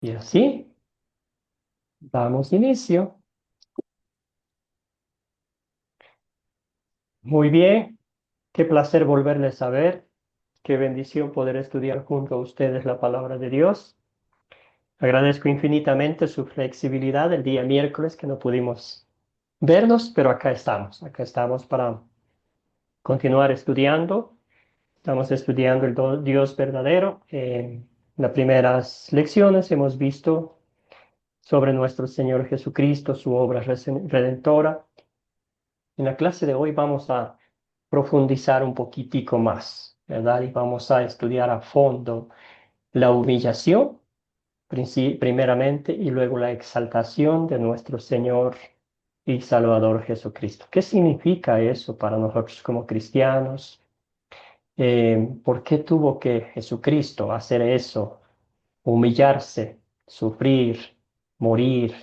Y así, damos inicio. Muy bien, qué placer volverles a ver. Qué bendición poder estudiar junto a ustedes la palabra de Dios. Agradezco infinitamente su flexibilidad el día miércoles que no pudimos vernos, pero acá estamos. Acá estamos para continuar estudiando. Estamos estudiando el Dios verdadero. En las primeras lecciones hemos visto sobre nuestro Señor Jesucristo, su obra redentora. En la clase de hoy vamos a profundizar un poquitico más, ¿verdad? Y vamos a estudiar a fondo la humillación, primeramente, y luego la exaltación de nuestro Señor y Salvador Jesucristo. ¿Qué significa eso para nosotros como cristianos? ¿Por qué tuvo que Jesucristo hacer eso? Humillarse, sufrir, morir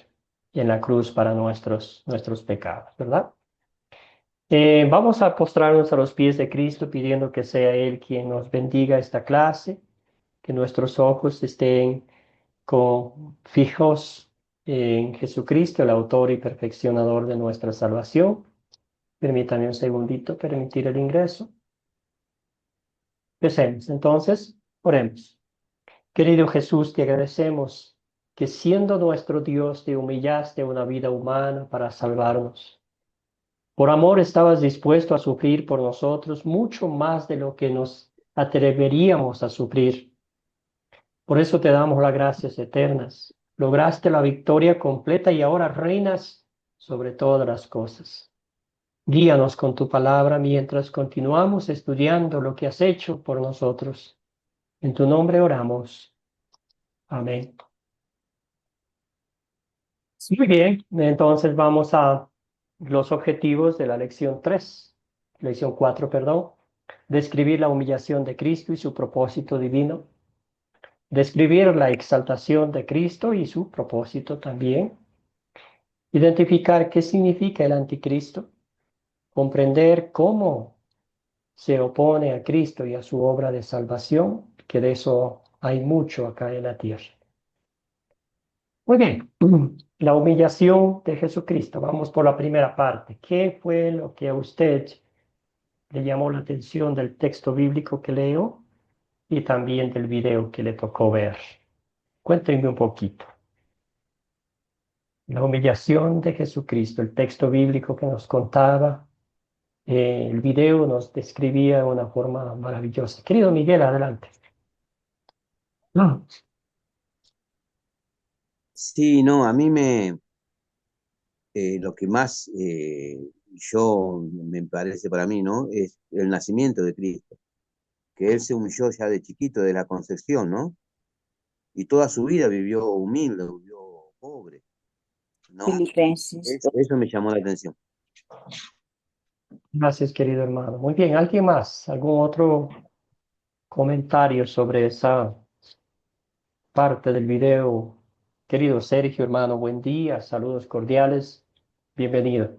en la cruz para nuestros pecados, ¿verdad? Vamos a postrarnos a los pies de Cristo pidiendo que sea Él quien nos bendiga esta clase, que nuestros ojos estén fijos en Jesucristo, el autor y perfeccionador de nuestra salvación. Permítame un segundito permitir el ingreso. Empecemos. Entonces, oremos. Querido Jesús, te agradecemos que siendo nuestro Dios te humillaste a una vida humana para salvarnos. Por amor estabas dispuesto a sufrir por nosotros mucho más de lo que nos atreveríamos a sufrir. Por eso te damos las gracias eternas. Lograste la victoria completa y ahora reinas sobre todas las cosas. Guíanos con tu palabra mientras continuamos estudiando lo que has hecho por nosotros. En tu nombre oramos. Amén. Muy bien, entonces vamos a los objetivos de la lección 4, perdón. Describir la humillación de Cristo y su propósito divino. Describir la exaltación de Cristo y su propósito también. Identificar qué significa el anticristo. Comprender cómo se opone a Cristo y a su obra de salvación, que de eso hay mucho acá en la tierra. Muy bien, la humillación de Jesucristo. Vamos por la primera parte. ¿Qué fue lo que a usted le llamó la atención del texto bíblico que leo y también del video que le tocó ver? Cuéntenme un poquito. La humillación de Jesucristo, el texto bíblico que nos contaba, el video nos describía de una forma maravillosa. Querido Miguel, adelante. No. Sí, no, a mí lo que más me parece para mí, ¿no? Es el nacimiento de Cristo, que Él se humilló ya de chiquito, de la concepción, ¿no? Y toda su vida vivió humilde, vivió pobre, ¿no? Filipenses. Eso me llamó la atención. Gracias, querido hermano. Muy bien, ¿alguien más? ¿Algún otro comentario sobre esa parte del video? Querido Sergio, hermano, buen día, saludos cordiales, bienvenido.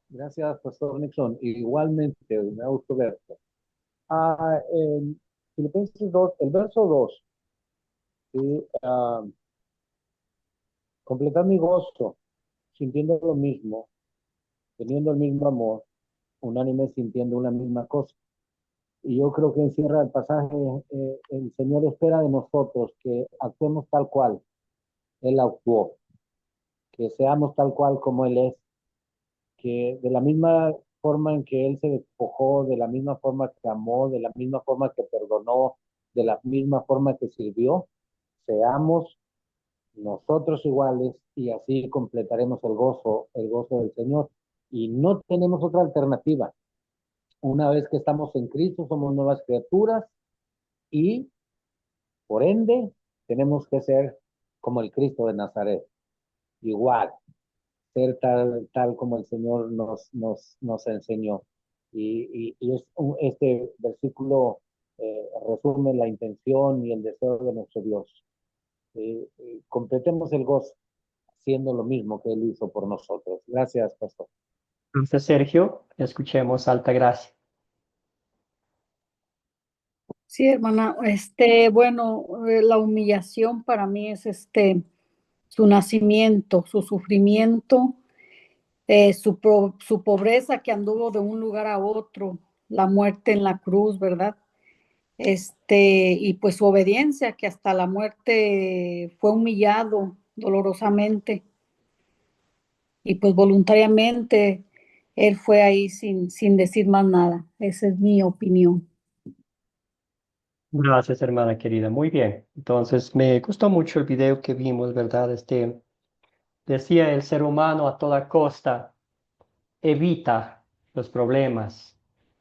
Gracias, Pastor Nixon. Igualmente, me gustó verte. En Filipenses 2, el verso 2, ¿sí? Completar mi gozo, sintiendo lo mismo, teniendo el mismo amor, unánime sintiendo una misma cosa. Y yo creo que encierra el pasaje, el Señor espera de nosotros que actuemos tal cual Él actuó, que seamos tal cual como Él es, que de la misma forma en que Él se despojó, de la misma forma que amó, de la misma forma que perdonó, de la misma forma que sirvió, seamos nosotros iguales y así completaremos el gozo del Señor. Y no tenemos otra alternativa. Una vez que estamos en Cristo, somos nuevas criaturas y, por ende, tenemos que ser como el Cristo de Nazaret, igual, ser tal como el Señor nos enseñó. Este versículo resume la intención y el deseo de nuestro Dios. Completemos el gozo haciendo lo mismo que Él hizo por nosotros. Gracias, Pastor. Gracias, Sergio. Escuchemos Alta Gracia. Sí, hermana, bueno, la humillación para mí es su nacimiento, su sufrimiento, su pobreza que anduvo de un lugar a otro, la muerte en la cruz, ¿verdad? Y pues su obediencia, que hasta la muerte fue humillado dolorosamente y pues voluntariamente él fue ahí sin decir más nada. Esa es mi opinión. Gracias, hermana querida. Muy bien. Entonces, me gustó mucho el video que vimos, ¿verdad? Decía el ser humano a toda costa, evita los problemas,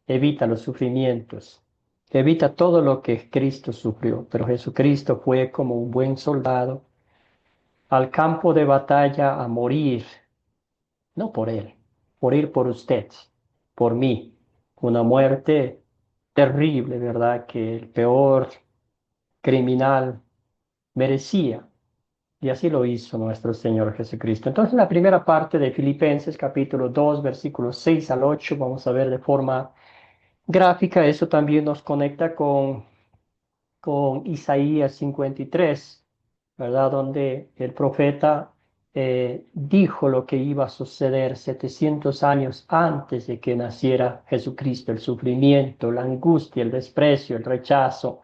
evita los sufrimientos, evita todo lo que Cristo sufrió. Pero Jesucristo fue como un buen soldado al campo de batalla a morir, no por él, morir por usted, por mí. Una muerte terrible, ¿verdad? Que el peor criminal merecía. Y así lo hizo nuestro Señor Jesucristo. Entonces, la primera parte de Filipenses, capítulo 2 versículos 6 al 8 vamos a ver de forma gráfica. Eso también nos conecta con Isaías 53, ¿verdad? Donde el profeta dijo lo que iba a suceder 700 años antes de que naciera Jesucristo, el sufrimiento, la angustia, el desprecio, el rechazo,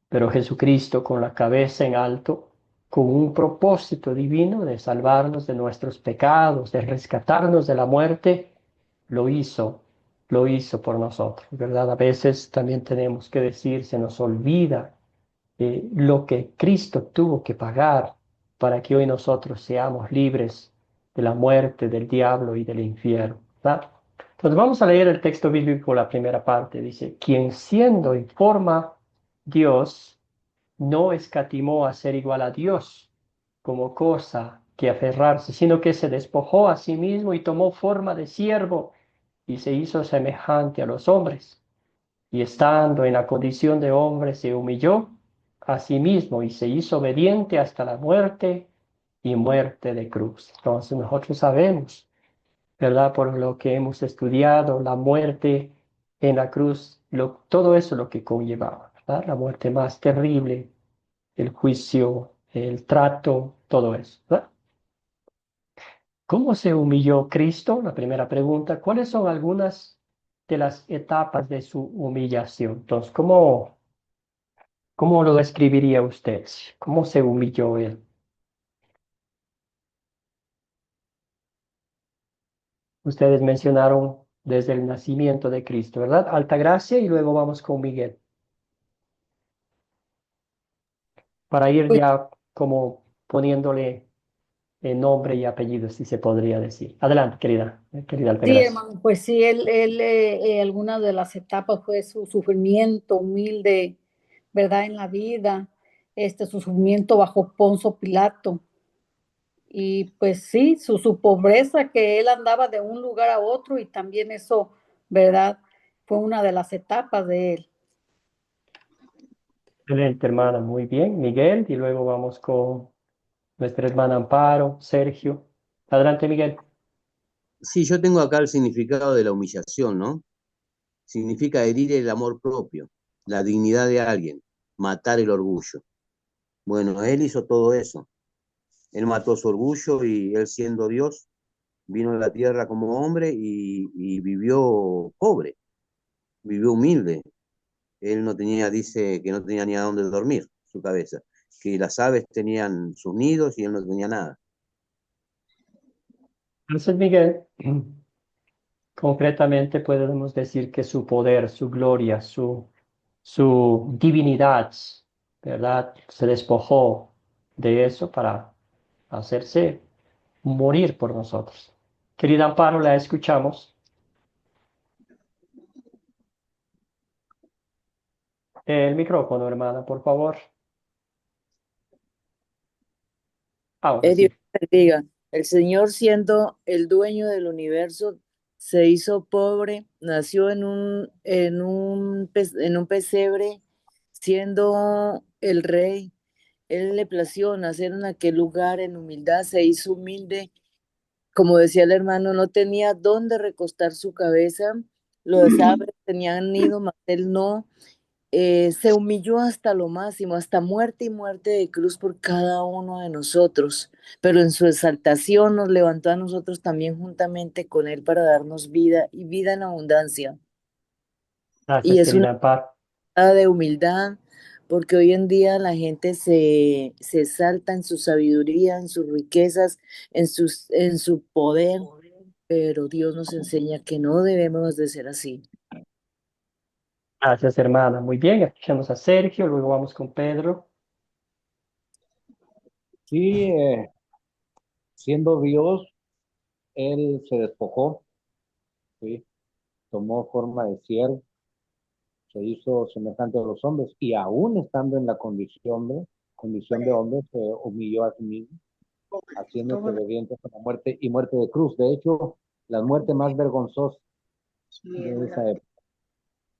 pero Jesucristo con la cabeza en alto, con un propósito divino de salvarnos de nuestros pecados, de rescatarnos de la muerte, lo hizo, lo hizo por nosotros, ¿verdad? A veces también tenemos que decir, se nos olvida lo que Cristo tuvo que pagar para que hoy nosotros seamos libres de la muerte, del diablo y del infierno, ¿verdad? Entonces vamos a leer el texto bíblico, la primera parte. Dice, quien siendo en forma Dios, no escatimó a ser igual a Dios como cosa que aferrarse, sino que se despojó a sí mismo y tomó forma de siervo y se hizo semejante a los hombres. Y estando en la condición de hombre, se humilló a sí mismo y se hizo obediente hasta la muerte y muerte de cruz. Entonces nosotros sabemos, ¿verdad? Por lo que hemos estudiado, la muerte en la cruz, todo eso lo que conllevaba, ¿verdad? La muerte más terrible, el juicio, el trato, todo eso, ¿verdad? ¿Cómo se humilló Cristo? La primera pregunta. ¿Cuáles son algunas de las etapas de su humillación? Entonces, ¿cómo lo describiría usted? ¿Cómo se humilló él? Ustedes mencionaron desde el nacimiento de Cristo, ¿verdad? Alta gracia y luego vamos con Miguel. Para ir Pues ya como poniéndole nombre y apellido, si se podría decir. Adelante, querida sí, Altagracia. hermano, pues sí, algunas de las etapas fue su sufrimiento humilde, ¿verdad? En la vida, su sufrimiento bajo Poncio Pilato. Y pues sí, su pobreza, que él andaba de un lugar a otro y también eso, ¿verdad? Fue una de las etapas de él. Excelente, hermana, muy bien. Miguel, y luego vamos con nuestra hermana Amparo, Sergio. Adelante, Miguel. Sí, yo tengo acá el significado de la humillación, ¿no? Significa herir el amor propio, la dignidad de alguien, matar el orgullo. Bueno, él hizo todo eso. Él mató su orgullo y él siendo Dios, vino a la tierra como hombre y vivió pobre, vivió humilde. Él no tenía, dice que no tenía ni a dónde dormir su cabeza, que las aves tenían sus nidos y él no tenía nada. Entonces, Miguel, concretamente podemos decir que su poder, su gloria, su divinidad, ¿verdad? Se despojó de eso para hacerse morir por nosotros. Querida Amparo, la escuchamos. El micrófono, hermana, por favor. Ahora Dios sí. bendiga. El Señor, siendo el dueño del universo, se hizo pobre, nació en un pesebre, siendo el rey. Él le plació nacer en aquel lugar en humildad, se hizo humilde. Como decía el hermano, no tenía dónde recostar su cabeza. Los aves tenían nido, mas él no. se humilló hasta lo máximo, hasta muerte y muerte de cruz por cada uno de nosotros, pero en su exaltación nos levantó a nosotros también juntamente con Él para darnos vida y vida en abundancia. Y Gracias, es una querida Amparo. acta de humildad, porque hoy en día la gente se exalta en su sabiduría, en sus riquezas, en su poder, pero Dios nos enseña que no debemos de ser así. Gracias, hermana. Muy bien, escuchamos a Sergio, luego vamos con Pedro. Sí, siendo Dios, Él se despojó, ¿sí? Tomó forma de siervo, se hizo semejante a los hombres y aún estando en la condición de hombre, se humilló a sí mismo, haciéndose obediente hasta la muerte y muerte de cruz. De hecho, la muerte más vergonzosa de esa época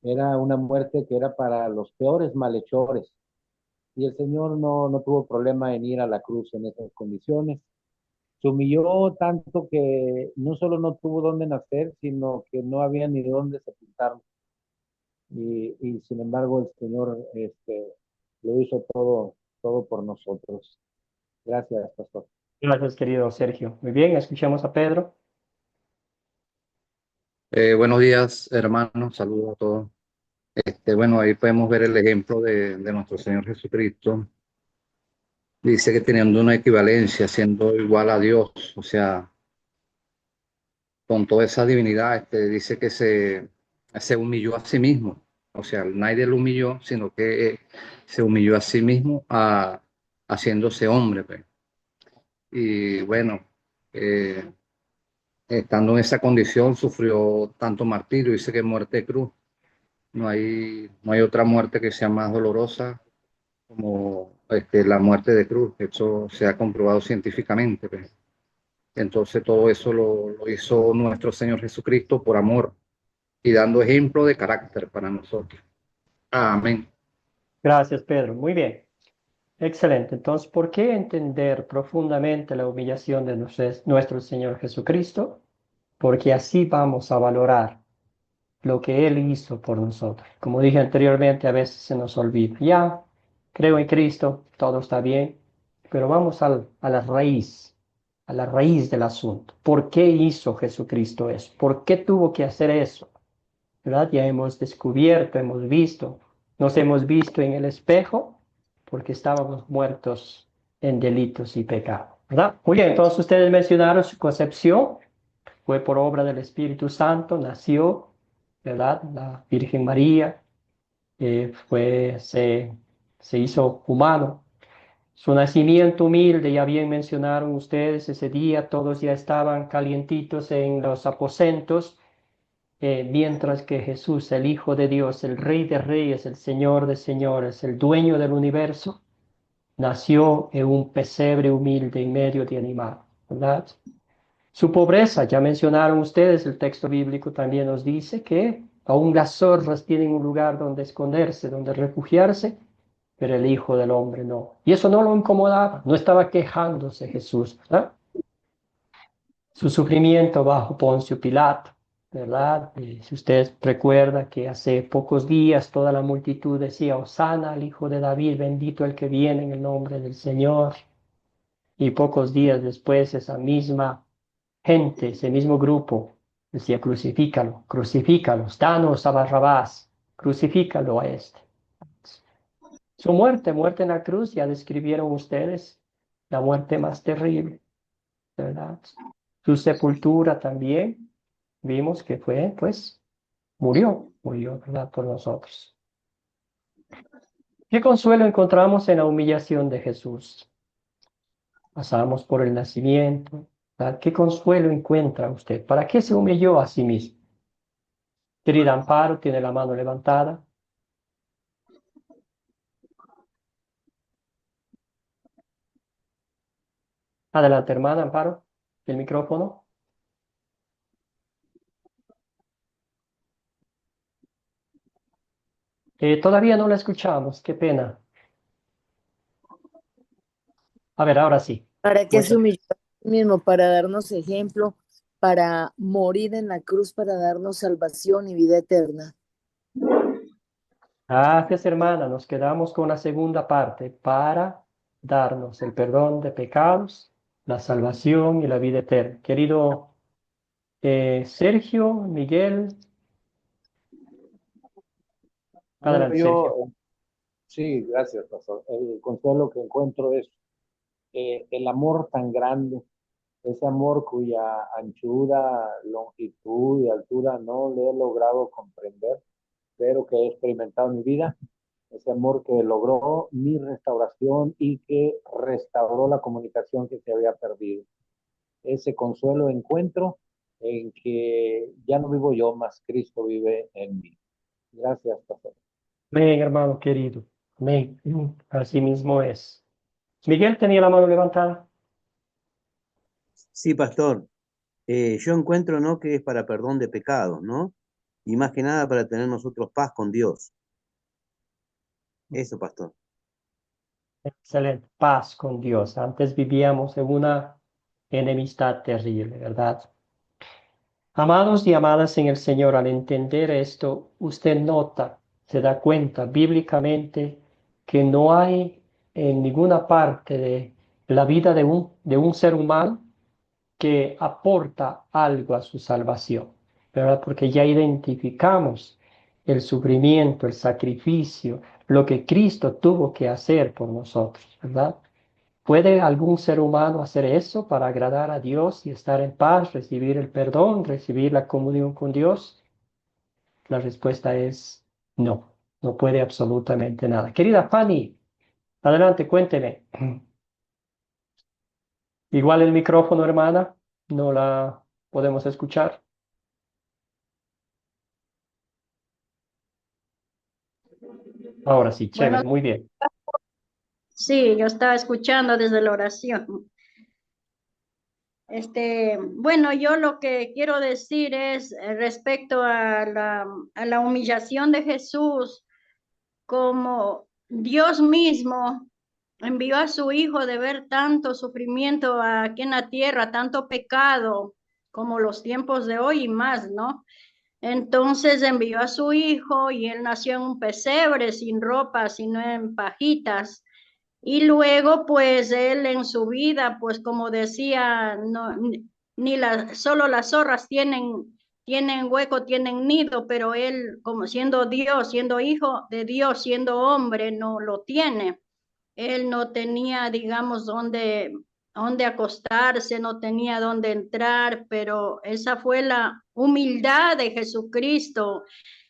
era una muerte que era para los peores malhechores. Y el Señor no tuvo problema en ir a la cruz en esas condiciones. Se humilló tanto que no solo no tuvo dónde nacer, sino que no había ni dónde sepultarlo. Y sin embargo el Señor lo hizo todo por nosotros. Gracias, pastor. Gracias, querido Sergio. Muy bien, escuchamos a Pedro. Buenos días, hermanos. Saludos a todos. Bueno, ahí podemos ver el ejemplo de nuestro Señor Jesucristo. Dice que teniendo una equivalencia, siendo igual a Dios, o sea, con toda esa divinidad, dice que se humilló a sí mismo. O sea, nadie lo humilló, sino que se humilló a sí mismo haciéndose hombre, pues. Y bueno, eh, estando en esa condición, sufrió tanto martirio, dice que muerte de cruz. No hay otra muerte que sea más dolorosa como la muerte de cruz. Eso se ha comprobado científicamente, pues. Entonces todo eso lo hizo nuestro Señor Jesucristo por amor y dando ejemplo de carácter para nosotros. Amén. Gracias, Pedro. Muy bien. Excelente. Entonces, ¿por qué entender profundamente la humillación de nuestro Señor Jesucristo? Porque así vamos a valorar lo que Él hizo por nosotros. Como dije anteriormente, a veces se nos olvida. Ya, creo en Cristo, todo está bien, pero vamos a la raíz del asunto. ¿Por qué hizo Jesucristo eso? ¿Por qué tuvo que hacer eso? ¿Verdad? Ya hemos descubierto, hemos visto, nos hemos visto en el espejo porque estábamos muertos en delitos y pecados, ¿verdad? Muy bien, entonces ustedes mencionaron su concepción, fue por obra del Espíritu Santo, nació, ¿verdad? La Virgen María se hizo humano. Su nacimiento humilde, ya bien mencionaron ustedes, ese día todos ya estaban calientitos en los aposentos, mientras que Jesús, el Hijo de Dios, el Rey de Reyes, el Señor de Señores, el dueño del universo, nació en un pesebre humilde en medio de animales, ¿verdad? Su pobreza, ya mencionaron ustedes, el texto bíblico también nos dice que aún las zorras tienen un lugar donde esconderse, donde refugiarse, pero el Hijo del Hombre no. Y eso no lo incomodaba, no estaba quejándose Jesús, ¿verdad? Su sufrimiento bajo Poncio Pilato, ¿verdad? Si usted recuerda que hace pocos días toda la multitud decía, Hosana al Hijo de David, bendito el que viene en el nombre del Señor. Y pocos días después esa misma gente, ese mismo grupo, decía, crucifícalo, crucifícalo, danos a Barrabás, crucifícalo a este. Su muerte en la cruz, ya describieron ustedes la muerte más terrible, ¿verdad? Su sepultura también, vimos que fue, pues, murió, ¿verdad? Por nosotros. ¿Qué consuelo encontramos en la humillación de Jesús? Pasamos por el nacimiento, ¿verdad? ¿Qué consuelo encuentra usted? ¿Para qué se humilló a sí mismo? Querida Amparo, tiene la mano levantada. Adelante, hermana Amparo, el micrófono. Todavía no la escuchamos, qué pena. A ver, ahora sí. ¿Para qué se Muchas humilló a sí mismo? Para darnos ejemplo, para morir en la cruz, para darnos salvación y vida eterna. Gracias, hermana. Nos quedamos con la segunda parte para darnos el perdón de pecados, la salvación y la vida eterna. Querido Sergio, Miguel, Bueno, adelante, Sergio. sí, gracias, pastor. El consuelo que encuentro es el amor tan grande, ese amor cuya anchura, longitud y altura no le he logrado comprender, pero que he experimentado en mi vida, ese amor que logró mi restauración y que restauró la comunicación que se había perdido. Ese consuelo encuentro en que ya no vivo yo, más Cristo vive en mí. Gracias, pastor. Amén, hermano querido. Amén. Así mismo es. Miguel tenía la mano levantada. Sí, pastor. Yo encuentro, ¿no? Que es para perdón de pecados, ¿no? Y más que nada para tener nosotros paz con Dios. Eso, pastor. Excelente. Paz con Dios. Antes vivíamos en una enemistad terrible, ¿verdad? Amados y amadas en el Señor, al entender esto, usted nota, se da cuenta bíblicamente que no hay en ninguna parte de la vida de un ser humano que aporta algo a su salvación, ¿verdad? Porque ya identificamos el sufrimiento, el sacrificio, lo que Cristo tuvo que hacer por nosotros, ¿verdad? ¿Puede algún ser humano hacer eso para agradar a Dios y estar en paz, recibir el perdón, recibir la comunión con Dios? La respuesta es no, no puede absolutamente nada. Querida Fanny, adelante, cuénteme. Igual el micrófono, hermana, no la podemos escuchar. Ahora sí, Bueno, chévere, muy bien. sí, yo estaba escuchando desde la oración. Bueno, yo lo que quiero decir es respecto a la humillación de Jesús, como Dios mismo envió a su Hijo de ver tanto sufrimiento aquí en la tierra, tanto pecado, como los tiempos de hoy y más, ¿no? Entonces envió a su Hijo y él nació en un pesebre, sin ropa, sino en pajitas. Y luego, pues él en su vida, pues como decía, no, solo las zorras tienen hueco, tienen nido, pero él, como siendo Dios, siendo hijo de Dios, siendo hombre, no lo tiene. Él no tenía, digamos, dónde acostarse, no tenía dónde entrar, pero esa fue la humildad de Jesucristo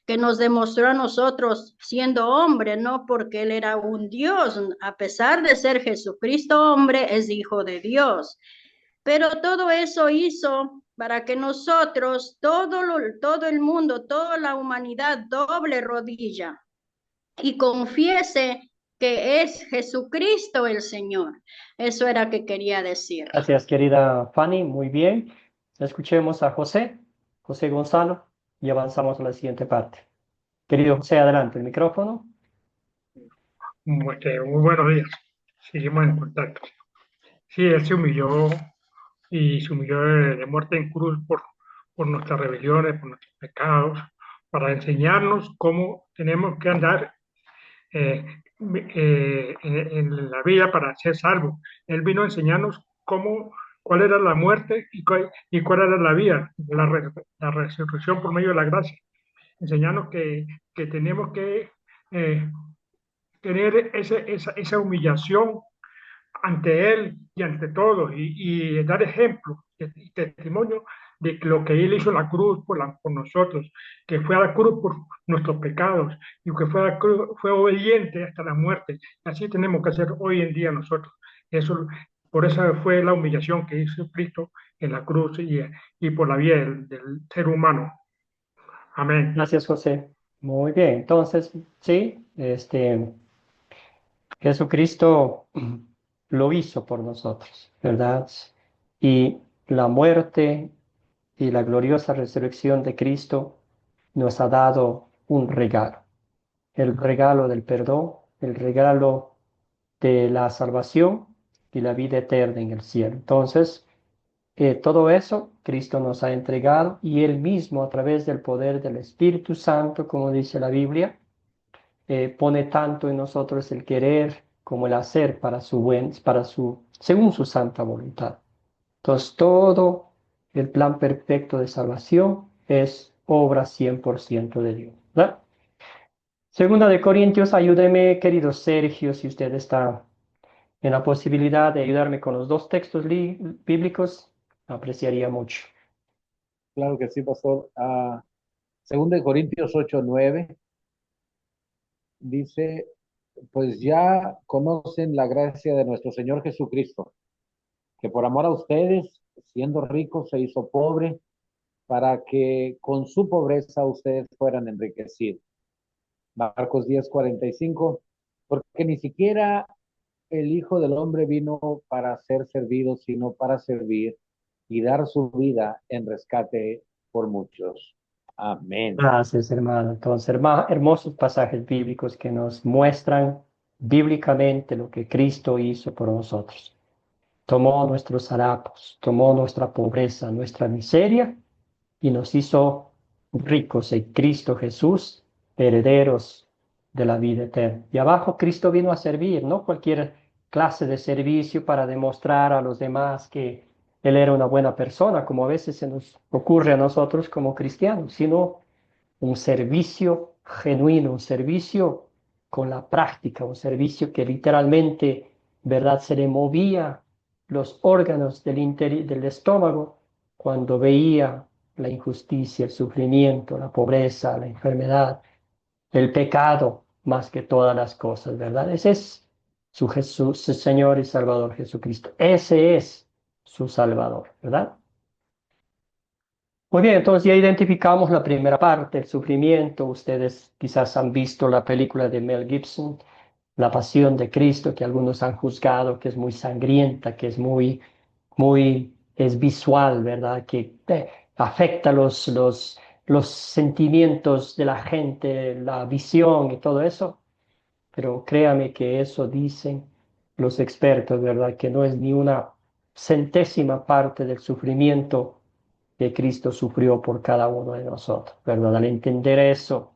que nos demostró a nosotros siendo hombre, ¿no? Porque Él era un Dios, a pesar de ser Jesucristo hombre, es hijo de Dios. Pero todo eso hizo para que nosotros, todo el mundo, toda la humanidad, doble rodilla y confiese que es Jesucristo el Señor. Eso era que quería decir. Gracias, querida Fanny, muy bien. Escuchemos a José, José Gonzalo, y avanzamos a la siguiente parte. Querido José, adelante, el micrófono. Muy buenos días. Seguimos en contacto. Sí, Él se humilló y se humilló de muerte en cruz por nuestras rebeliones, por nuestros pecados, para enseñarnos cómo tenemos que andar eh, en la vida para ser salvos. Él vino a enseñarnos cuál era la muerte y cuál era la vida, la resurrección por medio de la gracia. Enseñarnos que tenemos que eh, tener esa humillación ante Él y ante todos y dar ejemplo y testimonio de lo que Él hizo en la cruz por nosotros, que fue a la cruz por nuestros pecados y que fue, a la cruz, fue obediente hasta la muerte. Así tenemos que hacer hoy en día nosotros. Eso, por eso fue la humillación que hizo Cristo en la cruz y por la vida del ser humano. Amén. Gracias, José. Muy bien, entonces, sí, Jesucristo lo hizo por nosotros, ¿verdad? Y la muerte y la gloriosa resurrección de Cristo nos ha dado un regalo, el regalo del perdón, el regalo de la salvación y la vida eterna en el cielo. Entonces, todo eso Cristo nos ha entregado y Él mismo a través del poder del Espíritu Santo, como dice la Biblia, pone tanto en nosotros el querer como el hacer según su santa voluntad. Entonces, todo el plan perfecto de salvación es obra 100% de Dios, ¿verdad? Segunda de Corintios, ayúdeme, querido Sergio, si usted está en la posibilidad de ayudarme con los dos textos bíblicos, apreciaría mucho. Claro que sí, pastor. 2 Corintios 8:9 dice, pues ya conocen la gracia de nuestro Señor Jesucristo, que por amor a ustedes, siendo rico, se hizo pobre, para que con su pobreza ustedes fueran enriquecidos. Marcos 10:45, porque ni siquiera el Hijo del Hombre vino para ser servido, sino para servir y dar su vida en rescate por muchos. Amén. Gracias, hermano. Entonces, hermosos pasajes bíblicos que nos muestran bíblicamente lo que Cristo hizo por nosotros. Tomó nuestros harapos, tomó nuestra pobreza, nuestra miseria y nos hizo ricos en Cristo Jesús, herederos de la vida eterna. Y abajo Cristo vino a servir, no cualquier clase de servicio para demostrar a los demás que Él era una buena persona, como a veces se nos ocurre a nosotros como cristianos, sino un servicio genuino, un servicio con la práctica, un servicio que literalmente, ¿verdad?, se le movía los órganos del estómago cuando veía la injusticia, el sufrimiento, la pobreza, la enfermedad, el pecado, más que todas las cosas, ¿verdad? Ese es su Jesús, su Señor y Salvador Jesucristo. Ese es su Salvador, ¿verdad? Muy bien, entonces ya identificamos la primera parte, el sufrimiento. Ustedes quizás han visto la película de Mel Gibson, La Pasión de Cristo, que algunos han juzgado que es muy sangrienta, que es es visual, ¿verdad? Que afecta los sentimientos de la gente, la visión y todo eso. Pero créame que eso dicen los expertos, ¿verdad? Que no es ni una centésima parte del sufrimiento que Cristo sufrió por cada uno de nosotros, ¿verdad? Al entender eso,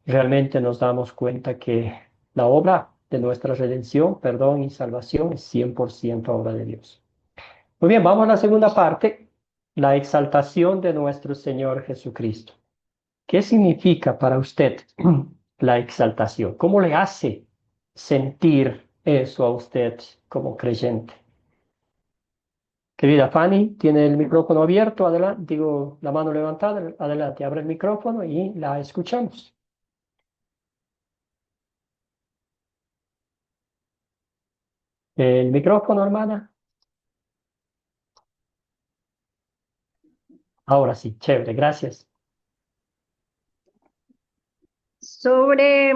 realmente nos damos cuenta que la obra de nuestra redención, perdón y salvación es 100% obra de Dios. Muy bien, vamos a la segunda parte, la exaltación de nuestro Señor Jesucristo. ¿Qué significa para usted la exaltación? ¿Cómo le hace sentir eso a usted como creyente? Querida Fanny, tiene el micrófono abierto, adelante, digo, la mano levantada, adelante, abre el micrófono y la escuchamos. El micrófono, hermana. Ahora sí, chévere, gracias. Sobre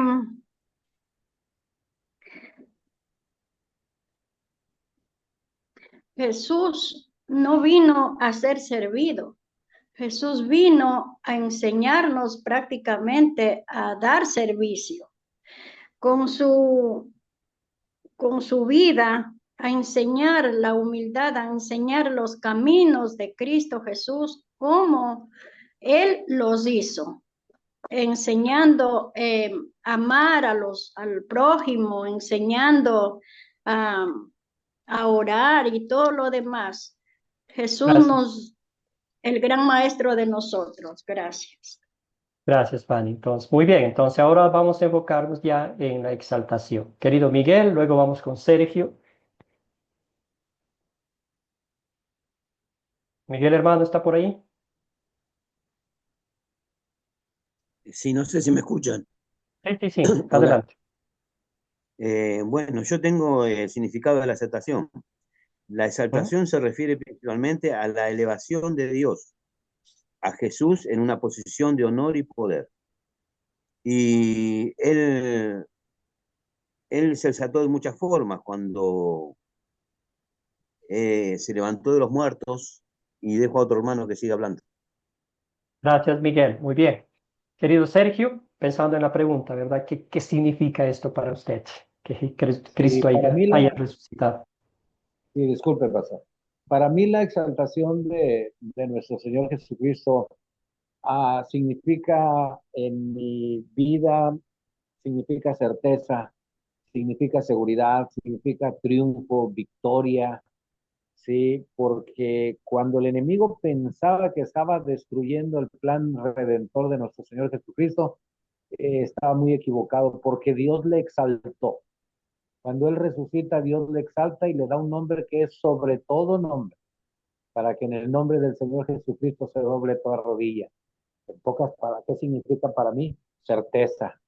Jesús no vino a ser servido. Jesús vino a enseñarnos prácticamente a dar servicio. Con su vida, a enseñar la humildad, a enseñar los caminos de Cristo Jesús, como Él los hizo, enseñando a amar al prójimo, enseñando a orar y todo lo demás. Jesús Gracias. el gran maestro de nosotros. Gracias. Gracias, Fanny. Entonces, muy bien, entonces ahora vamos a enfocarnos ya en la exaltación. Querido Miguel, luego vamos con Sergio. Miguel, hermano, ¿está por ahí? Sí, no sé si me escuchan. Sí, Hola. adelante. Bueno, yo tengo el significado de la exaltación. La exaltación se refiere principalmente a la elevación de Dios, a Jesús en una posición de honor y poder. Y él se exaltó de muchas formas cuando se levantó de los muertos y dejó a otro hermano que siga hablando. Gracias, Miguel. Muy bien. Querido Sergio, pensando en la pregunta, ¿verdad? ¿Qué significa esto para usted? Que Sí, Cristo para mí haya resucitado. sí, disculpe, pastor. Para mí la exaltación de nuestro Señor Jesucristo significa en mi vida significa certeza, significa seguridad, significa triunfo, victoria, ¿sí? Porque cuando el enemigo pensaba que estaba destruyendo el plan redentor de nuestro Señor Jesucristo, estaba muy equivocado, porque Dios le exaltó. Cuando Él resucita, Dios le exalta y le da un nombre que es sobre todo nombre, para que en el nombre del Señor Jesucristo se doble toda rodilla. En pocas palabras, ¿qué significa para mí? Certeza.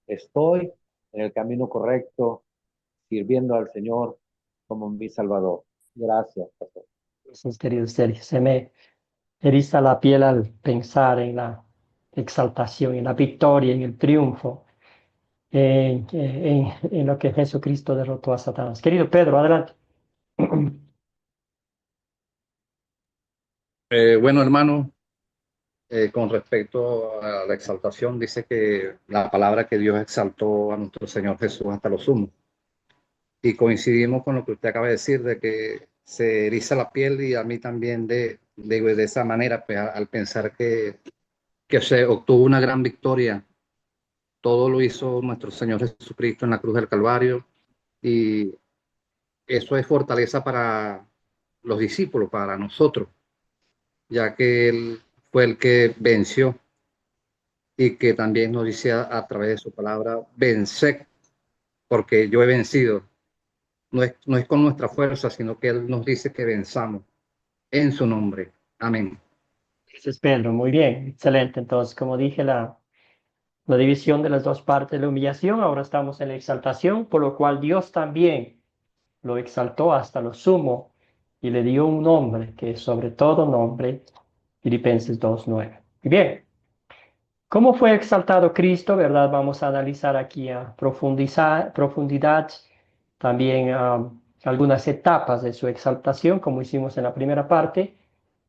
Estoy en el camino correcto, sirviendo al Señor como mi Salvador. Gracias, pastor. Sus queridos Sergio, se me eriza la piel al pensar en la exaltación, en la victoria, en el triunfo, en lo que Jesucristo derrotó a Satanás. Querido Pedro, adelante. Bueno, hermano, con respecto a la exaltación, dice que la palabra que Dios exaltó a nuestro Señor Jesús hasta lo sumo. Y coincidimos con lo que usted acaba de decir, de que se eriza la piel y a mí también de esa manera, pues, al pensar que se obtuvo una gran victoria. Todo lo hizo nuestro Señor Jesucristo en la cruz del Calvario y eso es fortaleza para los discípulos, para nosotros, ya que Él fue el que venció y que también nos dice a través de su palabra, venced, porque yo he vencido. No es con nuestra fuerza, sino que Él nos dice que venzamos en su nombre. Amén. Gracias, Pedro. Muy bien, excelente. Entonces, como dije, la división de las dos partes de la humillación, ahora estamos en la exaltación, por lo cual Dios también lo exaltó hasta lo sumo y le dio un nombre que es sobre todo nombre, Filipenses 2:9. Y bien, ¿cómo fue exaltado Cristo? ¿Verdad? Vamos a analizar aquí a profundidad también algunas etapas de su exaltación, como hicimos en la primera parte,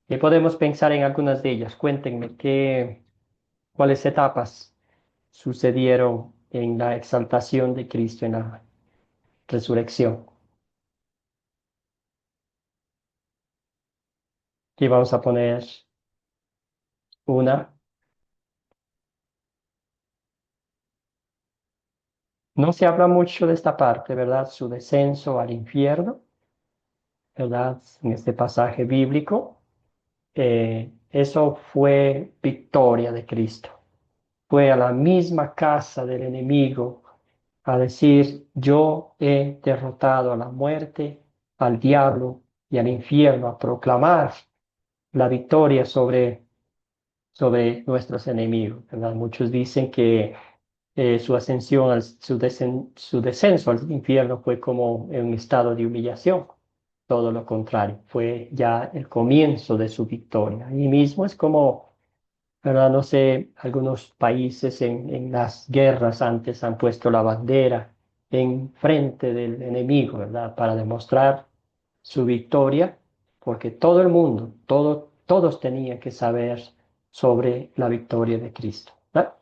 y podemos pensar en algunas de ellas. Cuéntenme cuáles etapas sucedieron en la exaltación de Cristo en la resurrección. Aquí vamos a poner una. No se habla mucho de esta parte, ¿verdad? Su descenso al infierno, ¿verdad? En este pasaje bíblico. Eso fue victoria de Cristo. Fue a la misma casa del enemigo a decir, yo he derrotado a la muerte, al diablo y al infierno, a proclamar la victoria sobre nuestros enemigos, ¿verdad? Muchos dicen que su ascensión, su descenso al infierno fue como en un estado de humillación. Todo lo contrario, fue ya el comienzo de su victoria. Y mismo es como, ¿verdad? No sé, algunos países en las guerras antes han puesto la bandera en frente del enemigo, ¿verdad? Para demostrar su victoria, porque todo el mundo, todos tenían que saber sobre la victoria de Cristo, ¿verdad?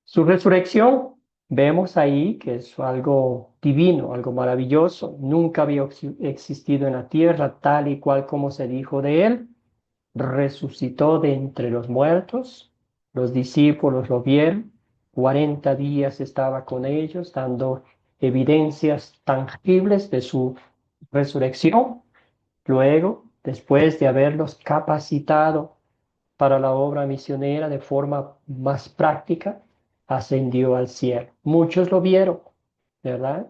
Su resurrección, vemos ahí que es algo divino, algo maravilloso. Nunca había existido en la tierra tal y cual como se dijo de él. Resucitó de entre los muertos. Los discípulos lo vieron. 40 días estaba con ellos, dando evidencias tangibles de su resurrección. Luego, después de haberlos capacitado para la obra misionera de forma más práctica, ascendió al cielo. Muchos lo vieron, ¿verdad?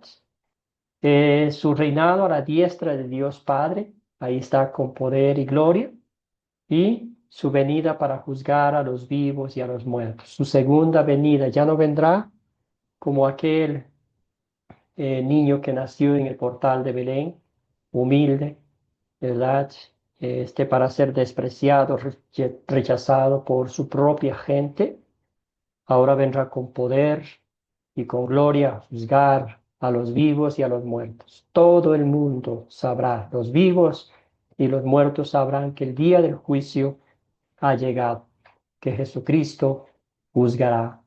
Su reinado a la diestra de Dios Padre, ahí está con poder y gloria, y su venida para juzgar a los vivos y a los muertos. Su segunda venida ya no vendrá como aquel niño que nació en el portal de Belén, humilde, ¿verdad? Para ser despreciado, rechazado por su propia gente. Ahora vendrá con poder y con gloria a juzgar a los vivos y a los muertos. Todo el mundo sabrá, los vivos y los muertos sabrán que el día del juicio ha llegado, que Jesucristo juzgará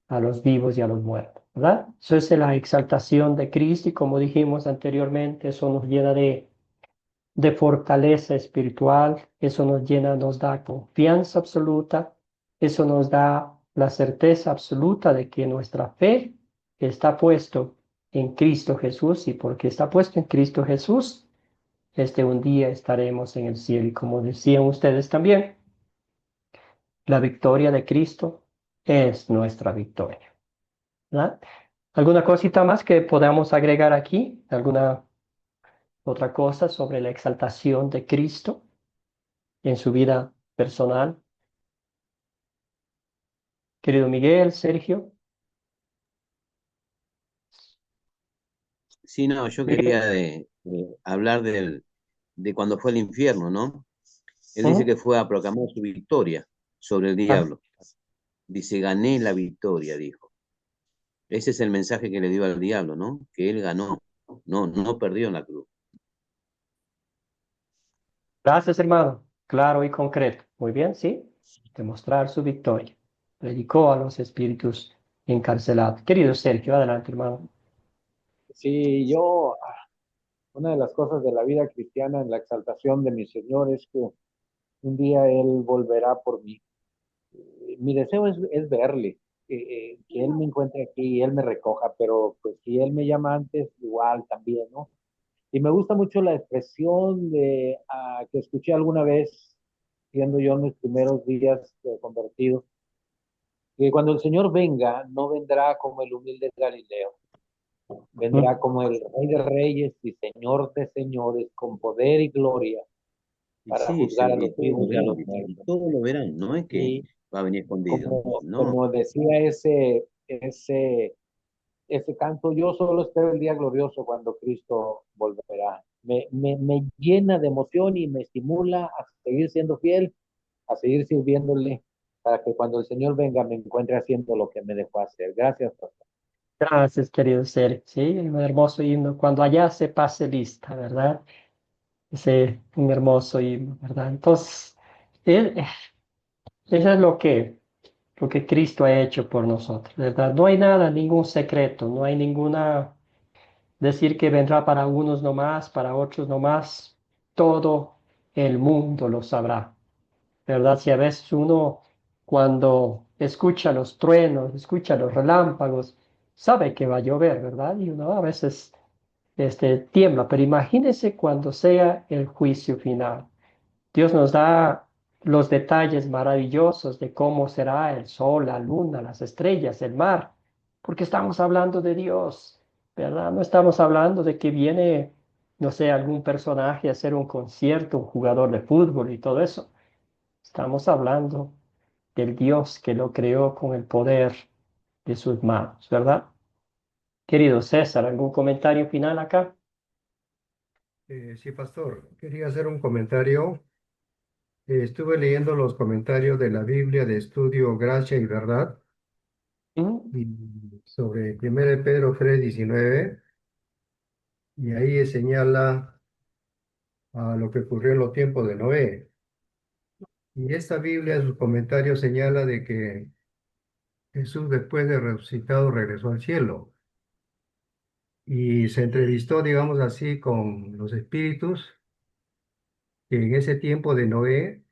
a los vivos y a los muertos, ¿verdad? Eso es la exaltación de Cristo y como dijimos anteriormente, eso nos llena de fortaleza espiritual, eso nos llena, nos da confianza absoluta, eso nos da la certeza absoluta de que nuestra fe está puesto en Cristo Jesús, y porque está puesto en Cristo Jesús, un día estaremos en el cielo. Y como decían ustedes también, la victoria de Cristo es nuestra victoria, ¿verdad? ¿Alguna cosita más que podamos agregar aquí? ¿Alguna otra cosa sobre la exaltación de Cristo en su vida personal? Querido Miguel, Sergio. Sí, no, yo Miguel. quería hablar de cuando fue al infierno, ¿no? Él dice Ujú. que fue a proclamar su victoria sobre el Ah, diablo. Dice, gané la victoria, dijo. Ese es el mensaje que le dio al diablo, ¿no? Que él ganó, no perdió en la cruz. gracias, hermano. Claro y concreto. Muy bien, sí. Demostrar su victoria. Predicó a los espíritus encarcelados. Querido Sergio, adelante, hermano. Sí, una de las cosas de la vida cristiana en la exaltación de mi Señor es que un día Él volverá por mí. Mi deseo es verle, que Él me encuentre aquí y Él me recoja, pero pues si Él me llama antes, igual también, ¿no? Y me gusta mucho la expresión que escuché alguna vez, siendo yo en mis primeros días de convertido, que cuando el Señor venga, no vendrá como el humilde Galileo, vendrá Mm. como el Rey de Reyes y Señor de Señores, con poder y gloria, Y para sí, juzgar a y los todos lo vivos y a verán, los dice, y muertos. todos lo verán, no es que Y va a venir escondido, no. como decía ese canto, yo solo espero el día glorioso cuando Cristo volverá. Me llena de emoción y me estimula a seguir siendo fiel, a seguir sirviéndole, para que cuando el Señor venga me encuentre haciendo lo que me dejó hacer. Gracias, pastor. Gracias, querido Sergio. Sí, un hermoso himno. Cuando allá se pase lista, ¿verdad? Ese un hermoso himno, ¿verdad? Entonces, eso es lo que Cristo ha hecho por nosotros, ¿verdad? No hay nada, ningún secreto, no hay ninguna decir que vendrá para unos nomás, para otros nomás. Todo el mundo lo sabrá, ¿verdad? Si a veces uno cuando escucha los truenos, escucha los relámpagos, sabe que va a llover, ¿verdad? Y uno a veces tiembla, pero imagínese cuando sea el juicio final. Dios nos da los detalles maravillosos de cómo será el sol, la luna, las estrellas, el mar, porque estamos hablando de Dios, ¿verdad? No estamos hablando de que viene, no sé, algún personaje a hacer un concierto, un jugador de fútbol y todo eso. Estamos hablando del Dios que lo creó con el poder de sus manos, ¿verdad? Querido César, ¿algún comentario final acá? Sí, pastor, quería hacer un comentario. Estuve leyendo los comentarios de la Biblia de estudio Gracia y Verdad ¿Mm? y sobre 1 de Pedro 3:19, y ahí señala a lo que ocurrió en los tiempos de Noé. Y esta Biblia, en sus comentarios, señala de que Jesús, después de resucitado, regresó al cielo y se entrevistó, digamos así, con los espíritus que en ese tiempo de Noé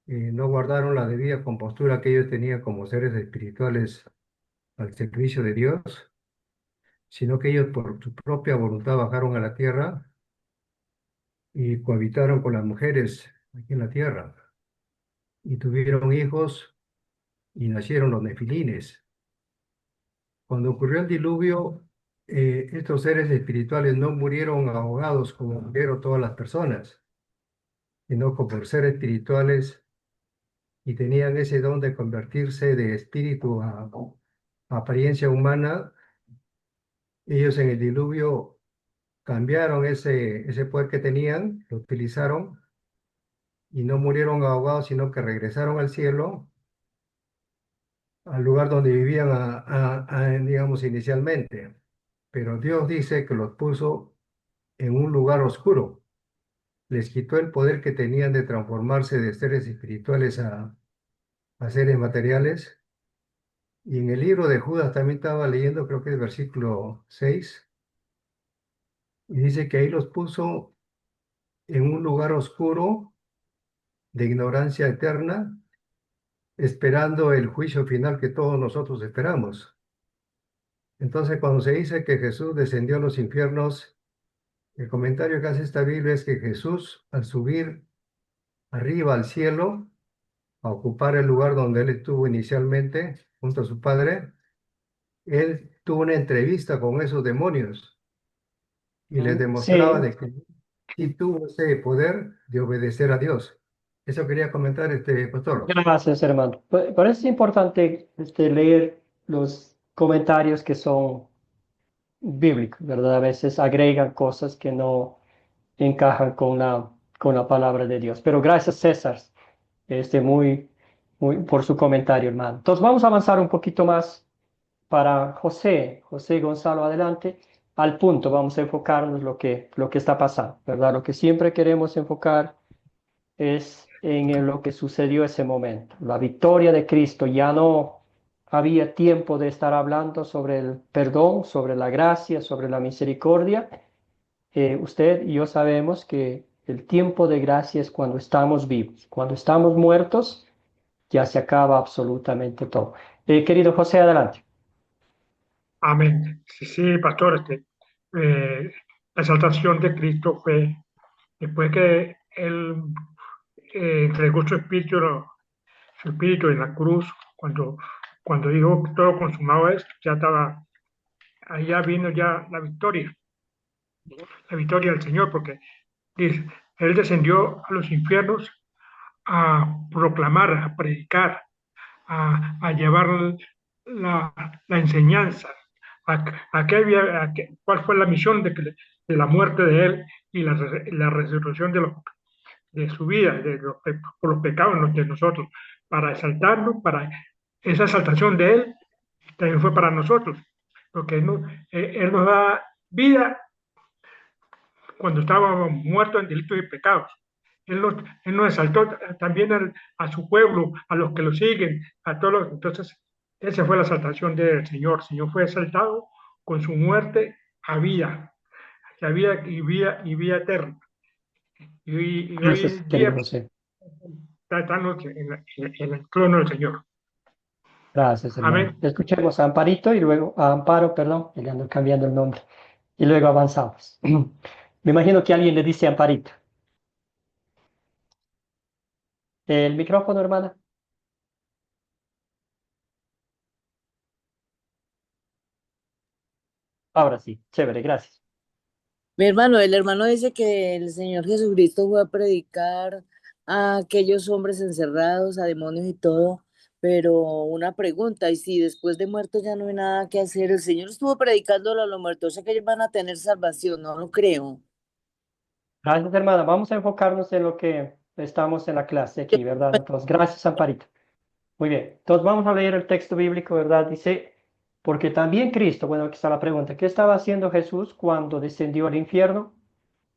no guardaron la debida compostura que ellos tenían como seres espirituales al servicio de Dios, sino que ellos por su propia voluntad bajaron a la tierra y cohabitaron con las mujeres aquí en la tierra y tuvieron hijos y nacieron los nefilines. Cuando ocurrió el diluvio, estos seres espirituales no murieron ahogados como murieron todas las personas, sino que por ser espirituales y tenían ese don de convertirse de espíritu a apariencia humana, ellos en el diluvio cambiaron ese poder que tenían, lo utilizaron y no murieron ahogados, sino que regresaron al cielo, al lugar donde vivían, digamos, inicialmente. Pero Dios dice que los puso en un lugar oscuro, les quitó el poder que tenían de transformarse de seres espirituales a seres materiales. Y en el libro de Judas también estaba leyendo, creo que es versículo 6, y dice que ahí los puso en un lugar oscuro de ignorancia eterna, esperando el juicio final que todos nosotros esperamos. Entonces, cuando se dice que Jesús descendió a los infiernos, el comentario que hace esta Biblia es que Jesús, al subir arriba al cielo, a ocupar el lugar donde él estuvo inicialmente, junto a su Padre, él tuvo una entrevista con esos demonios y les demostraba Sí, de que sí tuvo ese poder de obedecer a Dios. Eso quería comentar, pastor. gracias, hermano. Por eso es importante leer los comentarios que son bíblicos, ¿verdad? A veces agregan cosas que no encajan con la palabra de Dios. Pero gracias, César, muy por su comentario, hermano. Entonces vamos a avanzar un poquito más para José Gonzalo, adelante. Al punto, vamos a enfocarnos lo que está pasando, ¿verdad? Lo que siempre queremos enfocar es en lo que sucedió ese momento. La victoria de Cristo. Ya no había tiempo de estar hablando sobre el perdón, sobre la gracia, sobre la misericordia. Usted y yo sabemos que el tiempo de gracia es cuando estamos vivos. Cuando estamos muertos, ya se acaba absolutamente todo. Querido José, adelante. Amén. Sí, sí, pastor, la exaltación de Cristo fue después que Él entregó su espíritu en la cruz, cuando dijo que todo consumado es, ya estaba, ahí ya vino ya la victoria del Señor, porque dice, Él descendió a los infiernos a proclamar, a predicar, a llevar la, la enseñanza, cuál fue la misión de la muerte de Él y la resurrección de su vida, por los pecados de nosotros, para exaltarnos, para esa exaltación de Él también fue para nosotros, porque Él nos da vida cuando estábamos muertos en delitos y pecados. Él nos exaltó también a su pueblo, a los que lo siguen, a todos entonces, esa fue la exaltación del Señor. El Señor fue exaltado con su muerte a vida y vida eterna. Y hoy Gracias, en día querido José. estamos en el trono del Señor. Gracias, hermano. Amén. Escuchemos a Amparito y luego a Amparo, perdón, le ando cambiando el nombre. Y luego avanzamos. Me imagino que alguien le dice Amparito. El micrófono, hermana. Ahora sí, chévere, gracias. Mi hermano, el hermano dice que el Señor Jesucristo fue a predicar a aquellos hombres encerrados, a demonios y todo, pero una pregunta, y si después de muertos ya no hay nada que hacer, el Señor estuvo predicándolo a los muertos, o sea que ellos van a tener salvación, no lo creo. Gracias, hermana. Vamos a enfocarnos en lo que estamos en la clase aquí, ¿verdad? Entonces, gracias, Amparito. Muy bien. Entonces, vamos a leer el texto bíblico, ¿verdad? Dice, porque también Cristo, bueno, aquí está la pregunta, ¿qué estaba haciendo Jesús cuando descendió al infierno?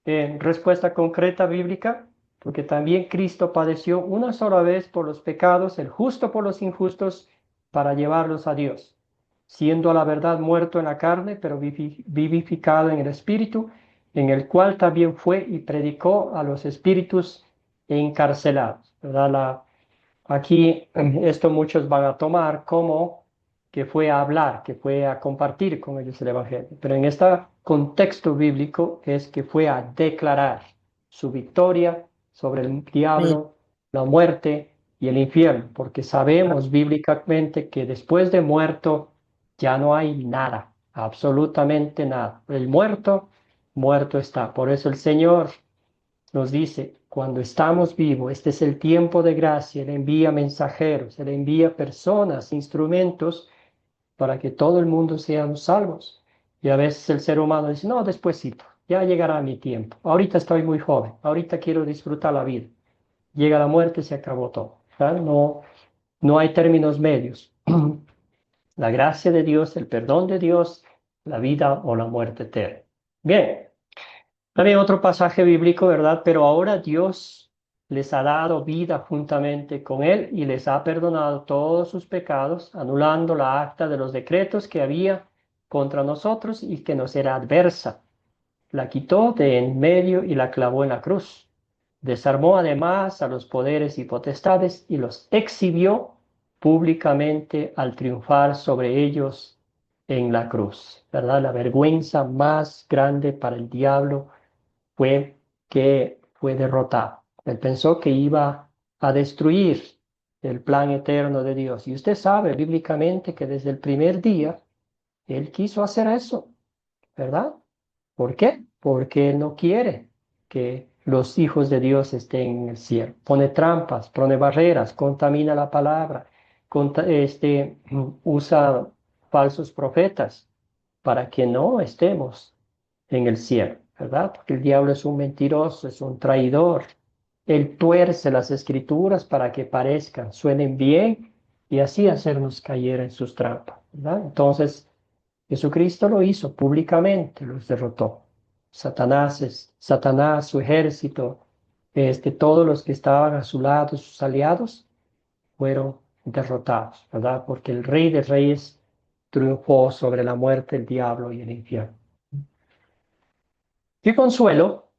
En respuesta concreta bíblica, porque también Cristo padeció una sola vez por los pecados, el justo por los injustos, para llevarlos a Dios, siendo a la verdad muerto en la carne, pero vivificado en el Espíritu, en el cual también fue y predicó a los espíritus encarcelados. ¿Verdad? Aquí esto muchos van a tomar como que fue a hablar, que fue a compartir con ellos el Evangelio. Pero en este contexto bíblico es que fue a declarar su victoria sobre el Amén. diablo, la muerte y el infierno, porque sabemos bíblicamente que después de muerto ya no hay nada, absolutamente nada. El muerto, muerto está. Por eso el Señor nos dice, cuando estamos vivos, este es el tiempo de gracia, Él envía mensajeros, Él envía personas, instrumentos para que todo el mundo seamos salvos. Y a veces el ser humano dice, no, despuésito, ya llegará mi tiempo. Ahorita estoy muy joven, ahorita quiero disfrutar la vida. Llega la muerte, se acabó todo. ¿Verdad? No, no hay términos medios. La gracia de Dios, el perdón de Dios, la vida o la muerte eterna. Bien, también otro pasaje bíblico, ¿verdad? Pero ahora Dios les ha dado vida juntamente con Él y les ha perdonado todos sus pecados, anulando la acta de los decretos que había contra nosotros y que nos era adversa. La quitó de en medio y la clavó en la cruz. Desarmó además a los poderes y potestades y los exhibió públicamente al triunfar sobre ellos en la cruz, ¿verdad? La vergüenza más grande para el diablo fue que fue derrotado. Él pensó que iba a destruir el plan eterno de Dios. Y usted sabe bíblicamente que desde el primer día él quiso hacer eso, ¿verdad? ¿Por qué? Porque él no quiere que los hijos de Dios estén en el cielo. Pone trampas, pone barreras, contamina la palabra, usa falsos profetas para que no estemos en el cielo, ¿verdad? Porque el diablo es un mentiroso, es un traidor. Él tuerce las escrituras para que parezcan, suenen bien y así hacernos caer en sus trampas, ¿verdad? Entonces, Jesucristo lo hizo públicamente, los derrotó. Satanás, su ejército, todos los que estaban a su lado, sus aliados, fueron derrotados, ¿verdad? Porque el Rey de Reyes triunfó sobre la muerte, el diablo y el infierno. ¿Qué consuelo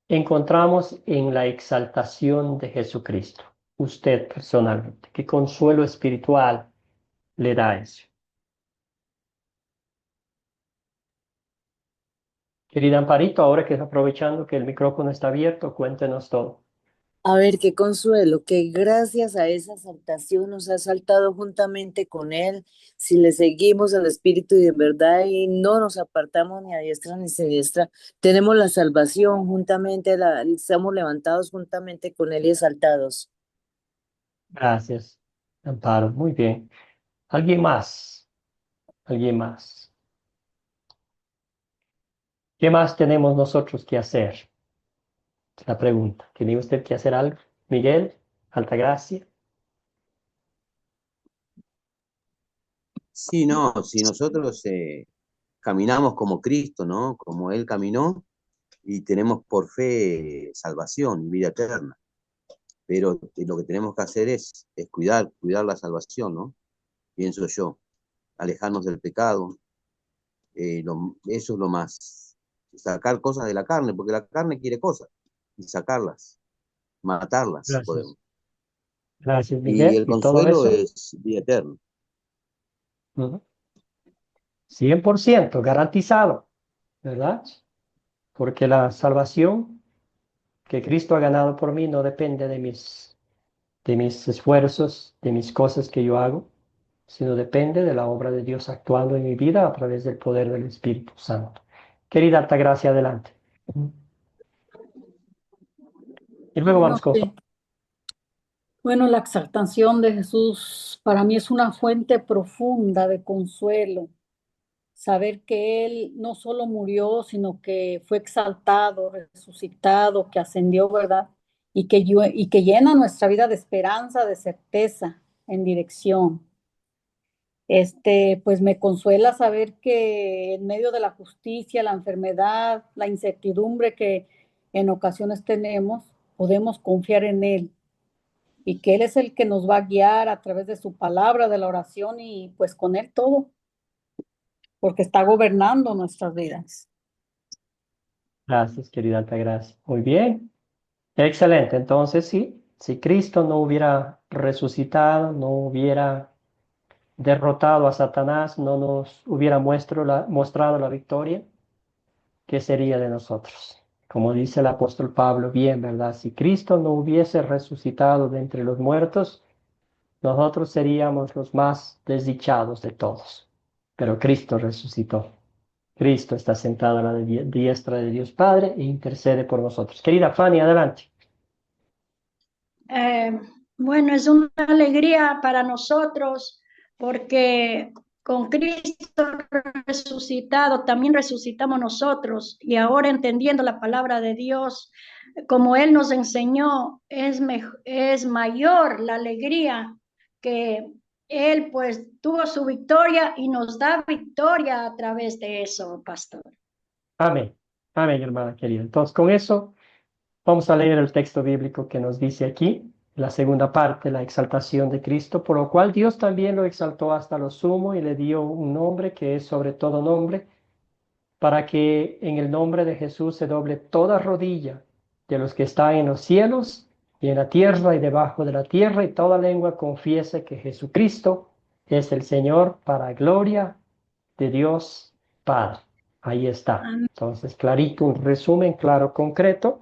encontramos en la exaltación de Jesucristo? Usted personalmente, ¿qué consuelo espiritual le da eso? Querida Amparito, ahora que aprovechando que el micrófono está abierto, cuéntenos todo. A ver, qué consuelo, que gracias a esa exaltación nos ha saltado juntamente con Él, si le seguimos al Espíritu y de verdad y no nos apartamos ni a diestra ni a siniestra, tenemos la salvación juntamente, estamos levantados juntamente con Él y exaltados. Gracias, Amparo. Muy bien. ¿Alguien más? ¿Alguien más? ¿Qué más tenemos nosotros que hacer? Es la pregunta. ¿Tiene usted que hacer algo? Miguel, Altagracia. Sí, no, si nosotros caminamos como Cristo, ¿no? Como Él caminó y tenemos por fe salvación y vida eterna. Pero lo que tenemos que hacer es cuidar la salvación, ¿no? Pienso yo, alejarnos del pecado, eso es lo más, sacar cosas de la carne, porque la carne quiere cosas, y sacarlas, matarlas, si Gracias. podemos. Gracias, Y Miguel. el ¿Y todo consuelo eso? es vida eterna. 100% garantizado, ¿verdad? Porque la salvación que Cristo ha ganado por mí no depende de mis esfuerzos, de mis cosas que yo hago, sino depende de la obra de Dios actuando en mi vida a través del poder del Espíritu Santo. Querida Altagracia, adelante. Y luego Bueno, vamos con... sí. Bueno, la exaltación de Jesús para mí es una fuente profunda de consuelo. Saber que Él no solo murió, sino que fue exaltado, resucitado, que ascendió, ¿verdad? Y que llena nuestra vida de esperanza, de certeza, en dirección. Pues me consuela saber que en medio de la justicia, la enfermedad, la incertidumbre que en ocasiones tenemos, podemos confiar en Él y que Él es el que nos va a guiar a través de su palabra, de la oración y pues con Él todo, porque está gobernando nuestras vidas. Gracias, querida Altagracia. Muy bien. Excelente. Entonces, sí, si Cristo no hubiera resucitado, no hubiera derrotado a Satanás, no nos hubiera mostrado la victoria, ¿qué sería de nosotros? Como dice el apóstol Pablo, bien, ¿verdad? Si Cristo no hubiese resucitado de entre los muertos, nosotros seríamos los más desdichados de todos. Pero Cristo resucitó. Cristo está sentado a la diestra de Dios Padre e intercede por nosotros. Querida Fanny, adelante. Bueno, es una alegría para nosotros porque con Cristo resucitado también resucitamos nosotros y ahora entendiendo la palabra de Dios, como Él nos enseñó, es mayor la alegría que Él pues tuvo su victoria y nos da victoria a través de eso, pastor. Amén. Amén, hermana querida. Entonces, con eso vamos a leer el texto bíblico que nos dice aquí, la segunda parte, la exaltación de Cristo, por lo cual Dios también lo exaltó hasta lo sumo y le dio un nombre que es sobre todo nombre, para que en el nombre de Jesús se doble toda rodilla de los que están en los cielos y en la tierra y debajo de la tierra, y toda lengua confiese que Jesucristo es el Señor, para gloria de Dios Padre. Ahí está. Amén. Entonces, clarito, un resumen claro, concreto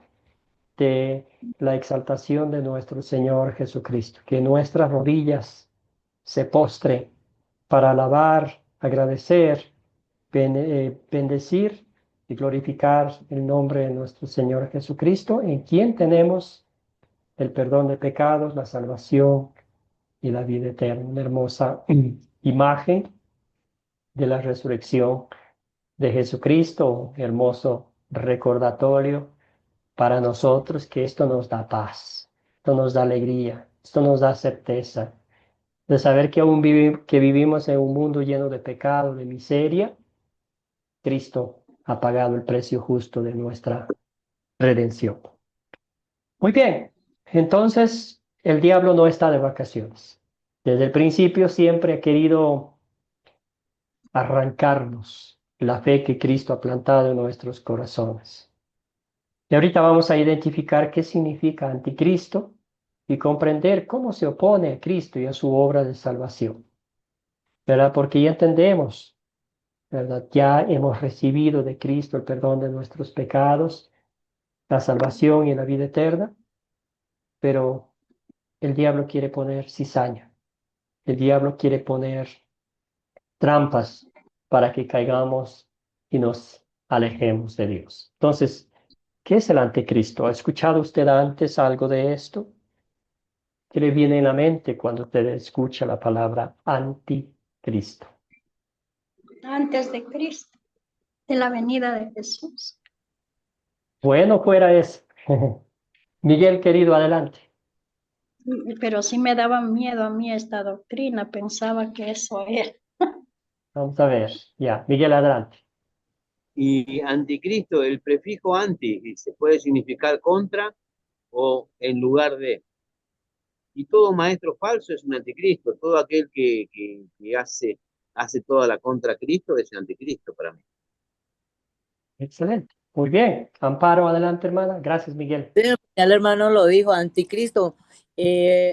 de la exaltación de nuestro Señor Jesucristo. Que nuestras rodillas se postren para alabar, agradecer, bendecir y glorificar el nombre de nuestro Señor Jesucristo, en quien tenemos el perdón de pecados, la salvación y la vida eterna. Una hermosa imagen de la resurrección de Jesucristo, hermoso recordatorio para nosotros que esto nos da paz, esto nos da alegría, esto nos da certeza de saber que aún que vivimos en un mundo lleno de pecado, de miseria. Cristo ha pagado el precio justo de nuestra redención. Muy bien, entonces el diablo no está de vacaciones. Desde el principio siempre ha querido arrancarnos la fe que Cristo ha plantado en nuestros corazones. Y ahorita vamos a identificar qué significa anticristo y comprender cómo se opone a Cristo y a su obra de salvación, ¿verdad? Porque ya entendemos, ¿verdad? Ya hemos recibido de Cristo el perdón de nuestros pecados, la salvación y la vida eterna, pero el diablo quiere poner cizaña, el diablo quiere poner trampas para que caigamos y nos alejemos de Dios. Entonces, ¿qué es el anticristo? ¿Ha escuchado usted antes algo de esto? ¿Qué le viene en la mente cuando usted escucha la palabra anticristo? Antes de Cristo, de la venida de Jesús. Bueno, fuera eso. Miguel, querido, adelante. Pero sí me daba miedo a mí esta doctrina, pensaba que eso era. Vamos a ver. Ya, Miguel, adelante. Y anticristo, el prefijo anti, se puede significar contra o en lugar de. Y todo maestro falso es un anticristo. Todo aquel que hace toda la contra Cristo es anticristo para mí. Excelente. Muy bien. Amparo, adelante, hermana. Gracias, Miguel. Sí, ya el hermano lo dijo, anticristo,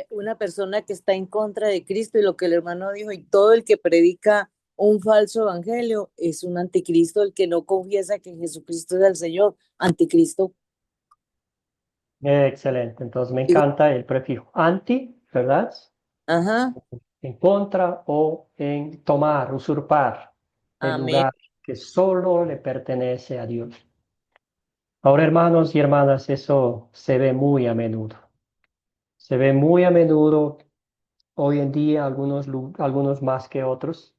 una persona que está en contra de Cristo y lo que el hermano dijo, y todo el que predica un falso evangelio es un anticristo, el que no confiesa que Jesucristo es el Señor, anticristo. Excelente. Entonces me Digo, encanta el prefijo anti, ¿verdad? ajá, En contra o en tomar, usurpar el amén. lugar que solo le pertenece a Dios. Ahora, hermanos y hermanas, eso se ve muy a menudo. Se ve muy a menudo hoy en día, algunos más que otros.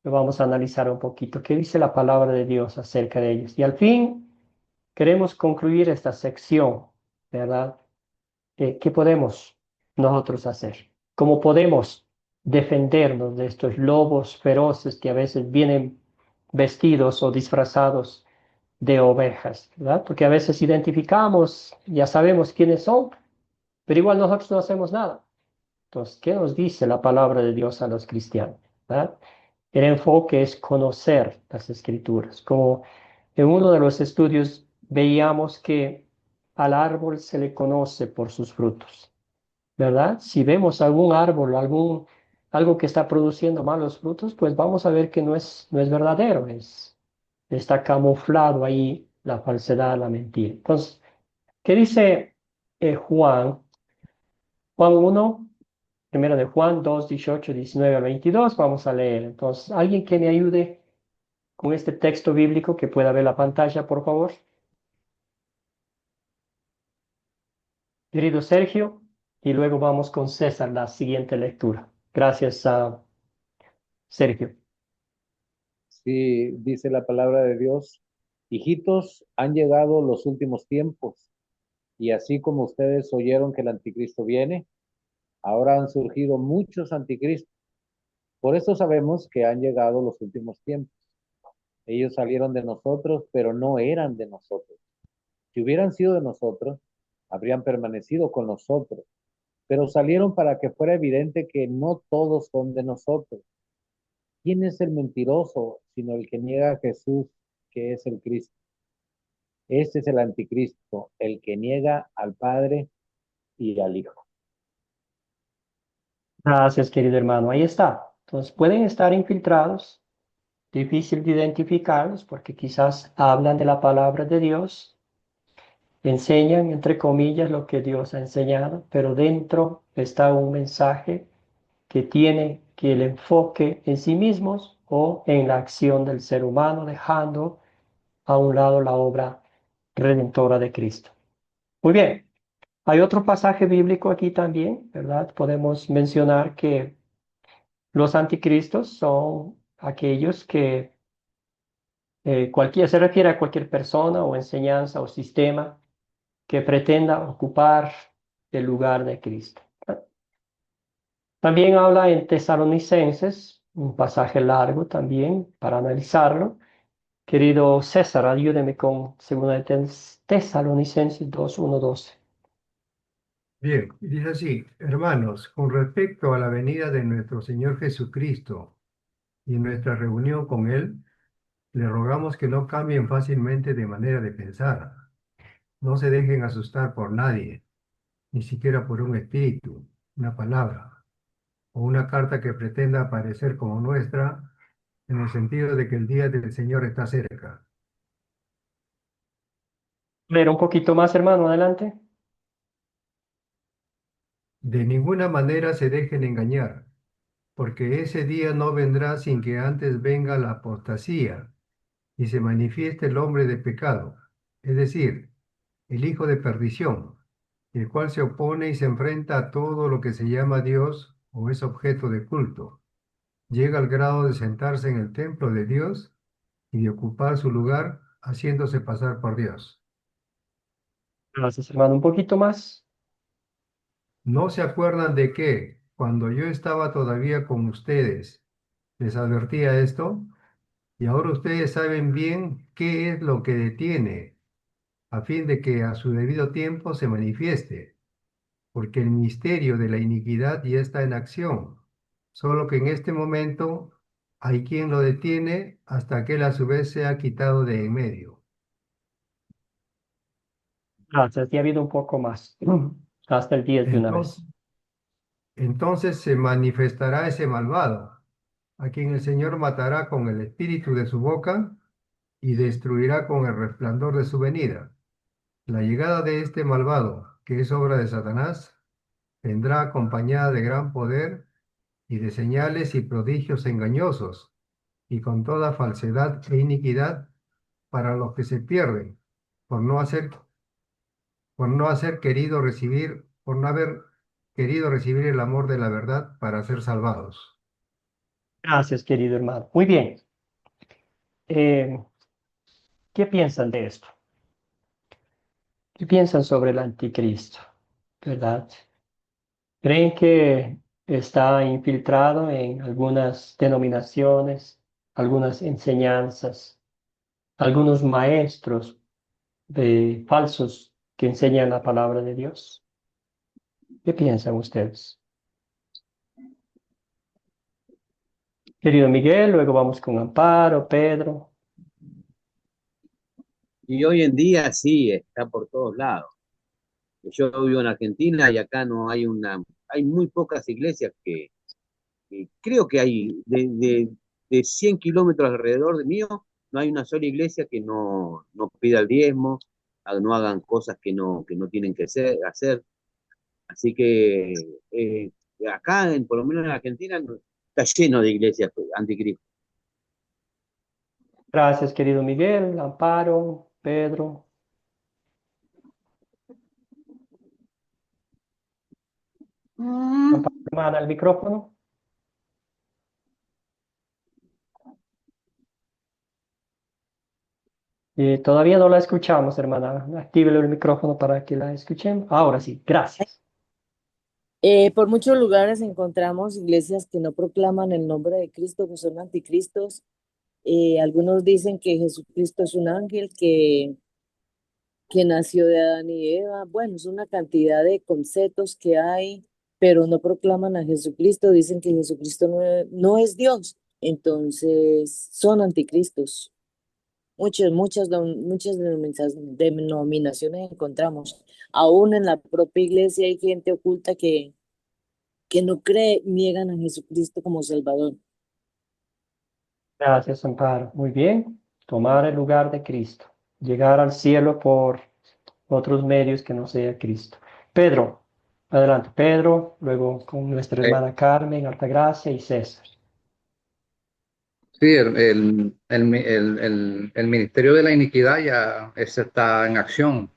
Lo vamos a analizar un poquito. ¿Qué dice la palabra de Dios acerca de ellos? Y al fin, queremos concluir esta sección, ¿verdad? ¿Qué podemos nosotros hacer? ¿Cómo podemos defendernos de estos lobos feroces que a veces vienen vestidos o disfrazados de ovejas, ¿verdad? Porque a veces identificamos, ya sabemos quiénes son, pero igual nosotros no hacemos nada. Entonces, ¿qué nos dice la palabra de Dios a los cristianos? ¿Verdad? El enfoque es conocer las escrituras. Como en uno de los estudios veíamos que al árbol se le conoce por sus frutos, ¿verdad? Si vemos algún árbol, algo que está produciendo malos frutos, pues vamos a ver que no es verdadero, está camuflado ahí la falsedad, la mentira. Entonces, ¿qué dice Juan? Juan 1, primero de Juan 2, 18, 19 al 22, vamos a leer. Entonces, alguien que me ayude con este texto bíblico que pueda ver la pantalla, por favor. Querido Sergio, y luego vamos con César, la siguiente lectura. Gracias a Sergio. Sí, dice la palabra de Dios, hijitos, han llegado los últimos tiempos, y así como ustedes oyeron que el anticristo viene, ahora han surgido muchos anticristos. Por eso sabemos que han llegado los últimos tiempos. Ellos salieron de nosotros, pero no eran de nosotros. Si hubieran sido de nosotros, habrían permanecido con nosotros, pero salieron para que fuera evidente que no todos son de nosotros. ¿Quién es el mentiroso sino el que niega a Jesús, que es el Cristo? Este es el anticristo, el que niega al Padre y al Hijo. Gracias, querido hermano. Ahí está. Entonces, pueden estar infiltrados, difícil de identificarlos porque quizás hablan de la palabra de Dios, enseñan, entre comillas, lo que Dios ha enseñado, pero dentro está un mensaje que tiene que el enfoque en sí mismos o en la acción del ser humano, dejando a un lado la obra redentora de Cristo. Muy bien. Hay otro pasaje bíblico aquí también, ¿verdad? Podemos mencionar que los anticristos son aquellos que se refiere a cualquier persona o enseñanza o sistema que pretenda ocupar el lugar de Cristo. También habla en Tesalonicenses, un pasaje largo también para analizarlo. Querido César, ayúdeme con 2 de Tesalonicenses 2, 1, 12. Bien, y dice así, hermanos, con respecto a la venida de nuestro Señor Jesucristo y nuestra reunión con Él, le rogamos que no cambien fácilmente de manera de pensar, no se dejen asustar por nadie, ni siquiera por un espíritu, una palabra o una carta que pretenda parecer como nuestra, en el sentido de que el día del Señor está cerca. Leer un poquito más, hermano, adelante. De ninguna manera se dejen engañar, porque ese día no vendrá sin que antes venga la apostasía y se manifieste el hombre de pecado, es decir, el hijo de perdición, el cual se opone y se enfrenta a todo lo que se llama Dios o es objeto de culto. Llega al grado de sentarse en el templo de Dios y de ocupar su lugar haciéndose pasar por Dios. Gracias, hermano. Un poquito más. ¿No se acuerdan de que, cuando yo estaba todavía con ustedes, les advertía esto? Y ahora ustedes saben bien qué es lo que detiene, a fin de que a su debido tiempo se manifieste, porque el misterio de la iniquidad ya está en acción, solo que en este momento hay quien lo detiene hasta que él a su vez sea quitado de en medio. Gracias. Ya ha habido un poco más. Hasta el 10 de una Entonces, vez. entonces se manifestará ese malvado, a quien el Señor matará con el espíritu de su boca y destruirá con el resplandor de su venida. La llegada de este malvado, que es obra de Satanás, vendrá acompañada de gran poder y de señales y prodigios engañosos, y con toda falsedad e iniquidad para los que se pierden, por no haber querido recibir el amor de la verdad para ser salvados. Gracias, querido hermano. Muy bien. Eh, ¿Qué piensan de esto? ¿Qué piensan sobre el anticristo? ¿Verdad? ¿Creen que está infiltrado en algunas denominaciones, algunas enseñanzas, algunos maestros falsos que enseñan la palabra de Dios? ¿Qué piensan ustedes? Querido Miguel, luego vamos con Amparo, Pedro. Y hoy en día sí, está por todos lados. Yo vivo en Argentina y acá no hay hay muy pocas iglesias que creo que hay de 100 kilómetros alrededor de mío, no hay una sola iglesia que no pida el diezmo, no hagan cosas que no tienen que hacer. Así que acá, por lo menos en Argentina, está lleno de iglesias anticristo. Gracias, querido Miguel, Amparo, Pedro. Amparo, hermana, el micrófono. Todavía no la escuchamos, hermana. Actívele el micrófono para que la escuchen. Ahora sí, gracias. Por muchos lugares encontramos iglesias que no proclaman el nombre de Cristo, que son anticristos. Algunos dicen que Jesucristo es un ángel que nació de Adán y Eva. Bueno, es una cantidad de conceptos que hay, pero no proclaman a Jesucristo. Dicen que Jesucristo no es Dios. Entonces, son anticristos. muchas denominaciones encontramos. Aún en la propia iglesia hay gente oculta que no cree, niegan a Jesucristo como Salvador. Gracias, Amparo. Muy bien. Tomar el lugar de Cristo. Llegar al cielo por otros medios que no sea Cristo. Pedro, adelante. Pedro, luego con nuestra Eh, hermana Carmen, Altagracia y César. sí, el ministerio de la iniquidad ya ese está en acción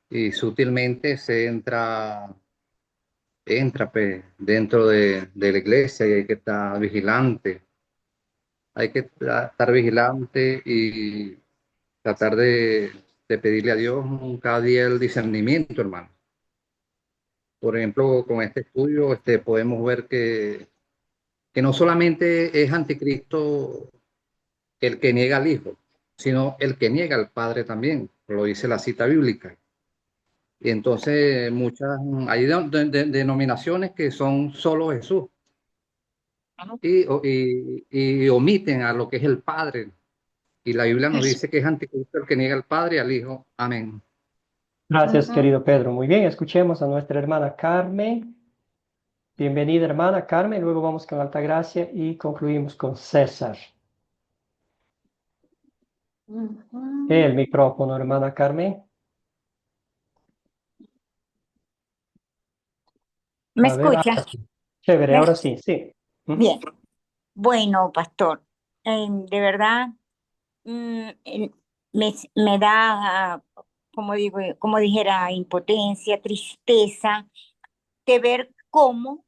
y sutilmente se entra pues, dentro de la iglesia y hay que estar vigilante. Hay que estar vigilante y tratar de pedirle a Dios cada día el discernimiento, hermano. Por ejemplo, con este estudio podemos ver que no solamente es anticristo el que niega al Hijo, sino el que niega al Padre también, lo dice la cita bíblica. Y entonces hay denominaciones que son solo Jesús y omiten a lo que es el Padre. Y la Biblia nos dice que es anticristo el que niega al Padre y al Hijo. Amén. Gracias, querido Pedro. Muy bien, escuchemos a nuestra hermana Carmen. Bienvenida, hermana Carmen. Luego vamos con Altagracia y concluimos con César. El micrófono, hermana Carmen. ¿Me A ver, escucha? ahora sí. Chévere, ¿Me ahora escucha? sí, sí. Ujú. Bien. Bueno, pastor, de verdad me da, como digo, como dijera, impotencia, tristeza de ver cómo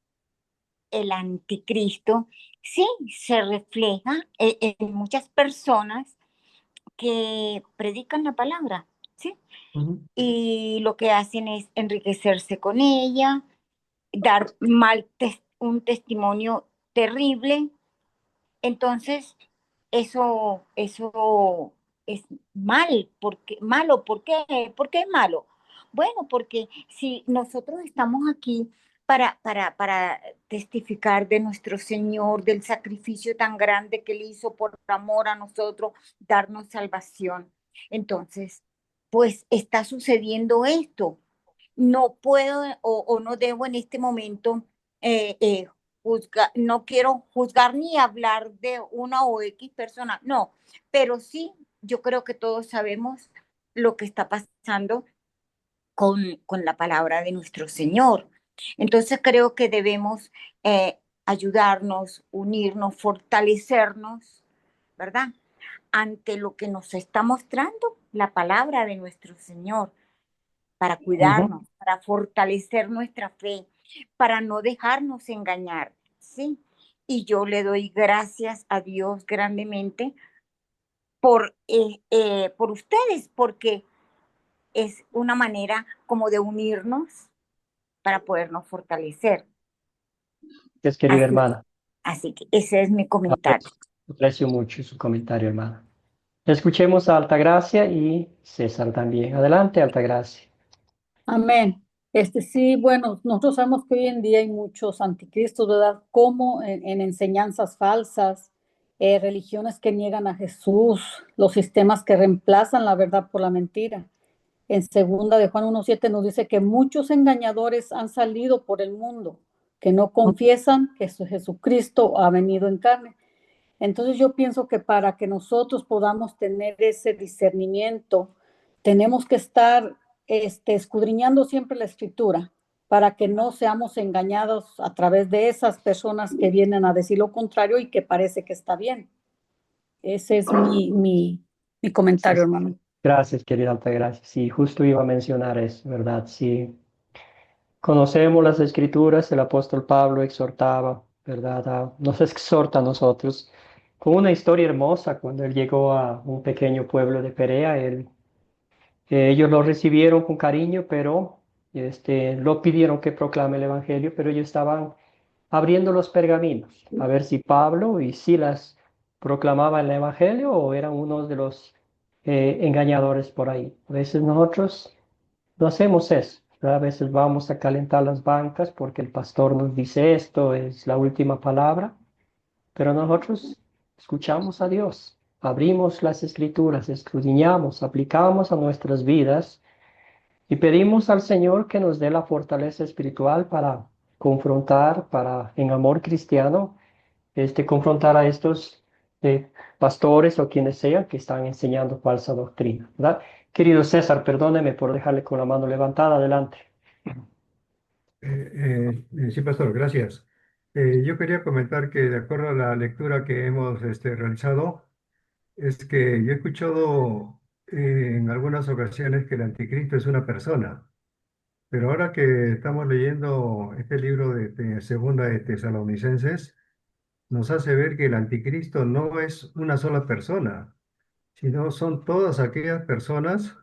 el anticristo sí se refleja en muchas personas que predican la palabra, ¿sí? Ujú. Y lo que hacen es enriquecerse con ella, dar un testimonio terrible. Entonces, eso es malo. ¿Por qué? ¿Por qué es malo? Bueno, porque si nosotros estamos aquí para testificar de nuestro Señor, del sacrificio tan grande que Él hizo por amor a nosotros, darnos salvación. Entonces, pues está sucediendo esto. No puedo o no debo en este momento no quiero juzgar ni hablar de una o X persona, no, pero sí, yo creo que todos sabemos lo que está pasando con la palabra de nuestro Señor. Entonces creo que debemos ayudarnos, unirnos, fortalecernos, ¿verdad? Ante lo que nos está mostrando la palabra de nuestro Señor, para Ujú. cuidarnos, para fortalecer nuestra fe, para no dejarnos engañar, ¿sí? Y yo le doy gracias a Dios grandemente por ustedes, porque es una manera como de unirnos para podernos fortalecer. Es querida Así, hermana. así que ese es mi comentario. Aprecio mucho su comentario, hermana. Escuchemos a Altagracia y César también. Adelante, Altagracia. Amén. Sí, bueno, nosotros sabemos que hoy en día hay muchos anticristos, ¿verdad? Como en enseñanzas falsas, religiones que niegan a Jesús, los sistemas que reemplazan la verdad por la mentira. En segunda de Juan 1:7 nos dice que muchos engañadores han salido por el mundo, que no confiesan que Jesucristo ha venido en carne. Entonces yo pienso que para que nosotros podamos tener ese discernimiento, tenemos que estar escudriñando siempre la escritura para que no seamos engañados a través de esas personas que vienen a decir lo contrario y que parece que está bien. Ese es mi comentario, hermano. Gracias, querida Altagracia. Sí, justo iba a mencionar eso, ¿verdad? Sí. Conocemos las escrituras, el apóstol Pablo exhortaba, ¿verdad? Nos exhorta a nosotros con una historia hermosa cuando él llegó a un pequeño pueblo de Perea. Ellos lo recibieron con cariño, pero lo pidieron que proclame el evangelio, pero ellos estaban abriendo los pergaminos a ver si Pablo y Silas proclamaban el evangelio o eran unos de los engañadores por ahí. A veces nosotros no hacemos eso, ¿verdad? A veces vamos a calentar las bancas porque el pastor nos dice esto es la última palabra, pero nosotros escuchamos a Dios. abrimos las Escrituras, escudriñamos, aplicamos a nuestras vidas y pedimos al Señor que nos dé la fortaleza espiritual para confrontar, para en amor cristiano, confrontar a estos pastores o quienes sean que están enseñando falsa doctrina, ¿verdad? Querido César, perdóneme por dejarle con la mano levantada. Adelante. Sí, pastor, gracias. Yo quería comentar que de acuerdo a la lectura que hemos realizado, es que yo he escuchado en algunas ocasiones que el anticristo es una persona, pero ahora que estamos leyendo este libro de Segunda de Tesalonicenses, nos hace ver que el anticristo no es una sola persona, sino son todas aquellas personas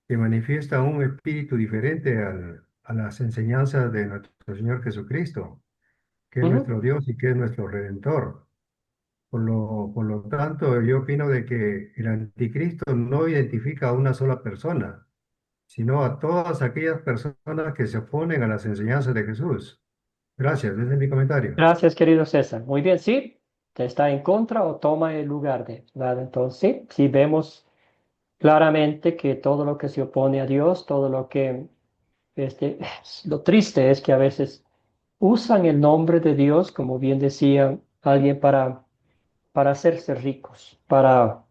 que manifiestan un espíritu diferente a las enseñanzas de nuestro Señor Jesucristo, que es Ujú. nuestro Dios y que es nuestro Redentor. Por lo tanto, yo opino de que el anticristo no identifica a una sola persona, sino a todas aquellas personas que se oponen a las enseñanzas de Jesús. Gracias, ese es mi comentario. Gracias, querido César. Muy bien, sí, está en contra o toma el lugar de, ¿verdad? Entonces, sí, sí vemos claramente que todo lo que se opone a Dios, todo lo que, lo triste es que a veces usan el nombre de Dios, como bien decía alguien, para hacerse ricos, para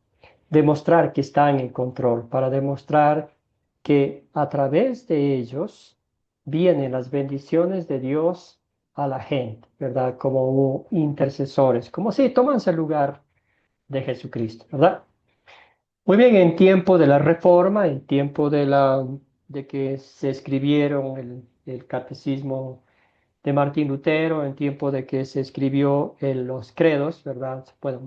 demostrar que están en control, para demostrar que a través de ellos vienen las bendiciones de Dios a la gente, ¿verdad? Como intercesores, como si toman el lugar de Jesucristo, ¿verdad? Muy bien, en tiempo de la Reforma, en tiempo de que se escribieron el catecismo de Martín Lutero, en tiempo de que se escribió los credos, ¿verdad? Bueno,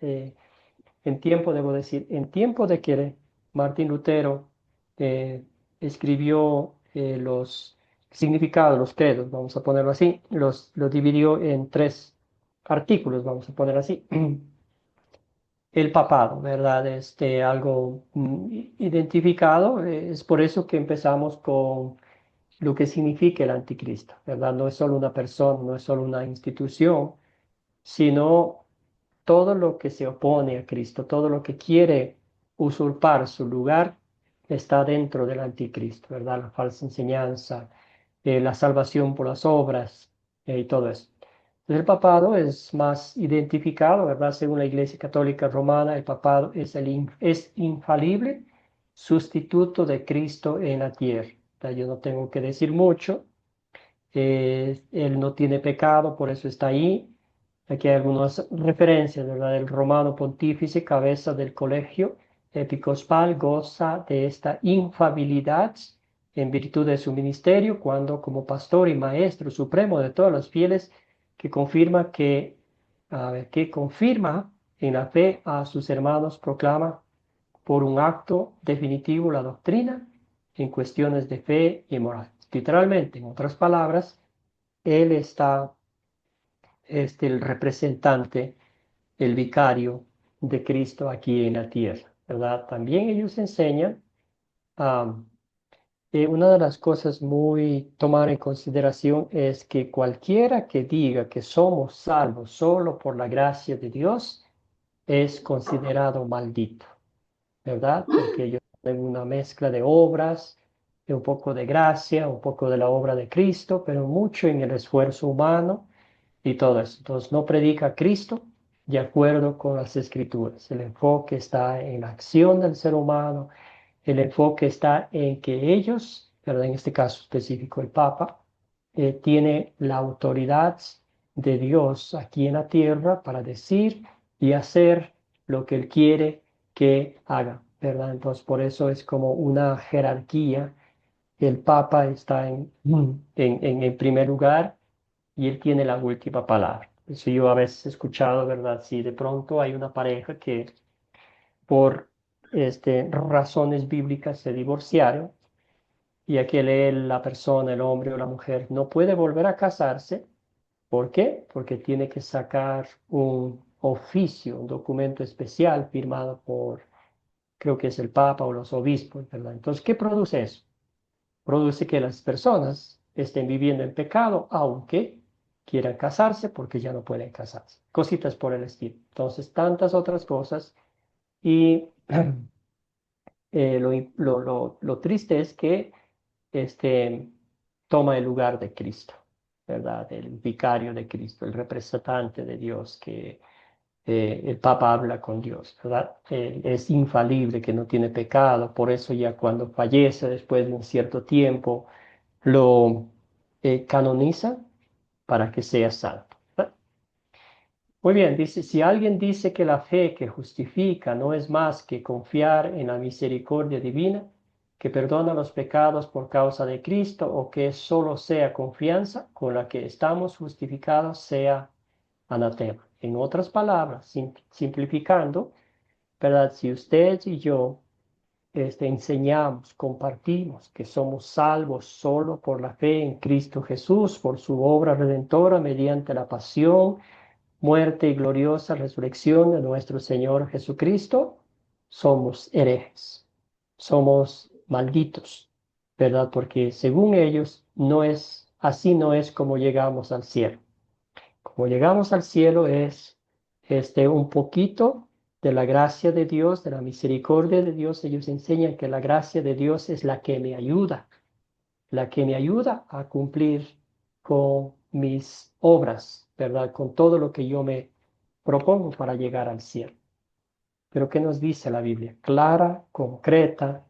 en tiempo, debo decir, en tiempo de que Martín Lutero eh, escribió los significados, los credos, vamos a ponerlo así, los dividió en 3 artículos, vamos a poner así. El papado, ¿verdad? Algo identificado, es por eso que empezamos con lo que significa el anticristo, ¿verdad? No es solo una persona, no es solo una institución, sino todo lo que se opone a Cristo, todo lo que quiere usurpar su lugar, está dentro del anticristo, ¿verdad? La falsa enseñanza, la salvación por las obras y todo eso. Entonces, el papado es más identificado, ¿verdad? Según la Iglesia Católica Romana, el papado es infalible sustituto de Cristo en la tierra. Yo no tengo que decir mucho. Él no tiene pecado, por eso está ahí. Aquí hay algunas referencias, ¿verdad? El romano pontífice, cabeza del colegio episcopal, goza de esta infalibilidad en virtud de su ministerio, cuando como pastor y maestro supremo de todos los fieles, que confirma en la fe a sus hermanos, proclama por un acto definitivo la doctrina en cuestiones de fe y moral. Literalmente, en otras palabras, él está, el representante, el vicario de Cristo aquí en la tierra, ¿verdad? También ellos enseñan, una de las cosas muy tomar en consideración es que cualquiera que diga que somos salvos solo por la gracia de Dios es considerado maldito, ¿verdad? Porque ellos tienen una mezcla de obras, de un poco de gracia, un poco de la obra de Cristo, pero mucho en el esfuerzo humano y todo eso. Entonces, no predica a Cristo de acuerdo con las Escrituras. El enfoque está en la acción del ser humano, el enfoque está en que ellos, pero en este caso específico el Papa, tiene la autoridad de Dios aquí en la tierra para decir y hacer lo que Él quiere que haga, ¿verdad? Entonces, por eso es como una jerarquía. El Papa está en primer lugar y Él tiene la última palabra. Eso yo a veces he escuchado, ¿verdad? Si de pronto hay una pareja que por razones bíblicas se divorciaron y la persona, el hombre o la mujer, no puede volver a casarse. ¿Por qué? Porque tiene que sacar un oficio, un documento especial firmado por, creo que es el Papa o los obispos, ¿verdad? Entonces, ¿qué produce eso? Produce que las personas estén viviendo en pecado, aunque quieran casarse porque ya no pueden casarse. Cositas por el estilo. Entonces, tantas otras cosas. Y lo triste es que toma el lugar de Cristo, ¿verdad? El vicario de Cristo, el representante de Dios, que el Papa habla con Dios, ¿verdad? Es infalible, que no tiene pecado, por eso ya cuando fallece después de un cierto tiempo, lo canoniza para que sea santo, ¿verdad? Muy bien, dice, si alguien dice que la fe que justifica no es más que confiar en la misericordia divina, que perdona los pecados por causa de Cristo, o que solo sea confianza con la que estamos justificados, sea anatema. En otras palabras, simplificando, ¿verdad? Si usted y yo enseñamos, compartimos que somos salvos solo por la fe en Cristo Jesús, por su obra redentora mediante la pasión, muerte y gloriosa resurrección de nuestro Señor Jesucristo, somos herejes, somos malditos, ¿verdad? Porque según ellos así no es como llegamos al cielo. Como llegamos al cielo es un poquito de la gracia de Dios, de la misericordia de Dios. Ellos enseñan que la gracia de Dios es la que me ayuda a cumplir con mis obras, ¿verdad? Con todo lo que yo me propongo para llegar al cielo. Pero ¿qué nos dice la Biblia? Clara, concreta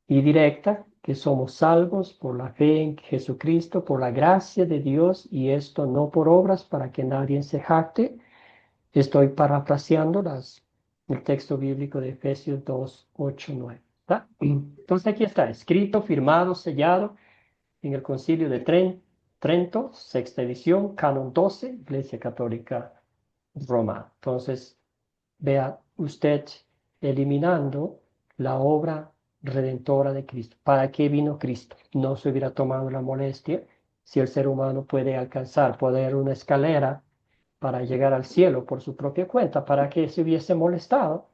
y directa, que somos salvos por la fe en Jesucristo, por la gracia de Dios, y esto no por obras para que nadie se jacte. Estoy parafraseando el texto bíblico de Efesios 2, 8, 9. ¿Está? Entonces aquí está, escrito, firmado, sellado en el Concilio de Trento, sexta edición, canon 12, Iglesia Católica Romana. Entonces, vea usted eliminando la obra redentora de Cristo. ¿Para qué vino Cristo? No se hubiera tomado la molestia si el ser humano puede alcanzar, poner una escalera para llegar al cielo por su propia cuenta, ¿para qué se hubiese molestado?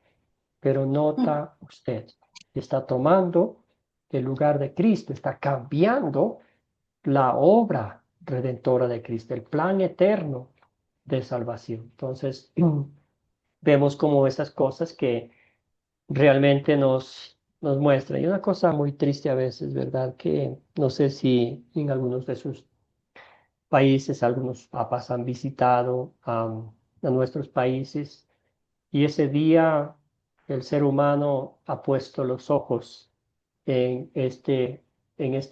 Pero nota usted, está tomando el lugar de Cristo, está cambiando la obra redentora de Cristo, el plan eterno de salvación. Entonces, vemos como esas cosas que realmente nos muestran. Y una cosa muy triste a veces, ¿verdad? Que no sé si en algunos de sus países algunos papas han visitado a nuestros países, y ese día el ser humano ha puesto los ojos en este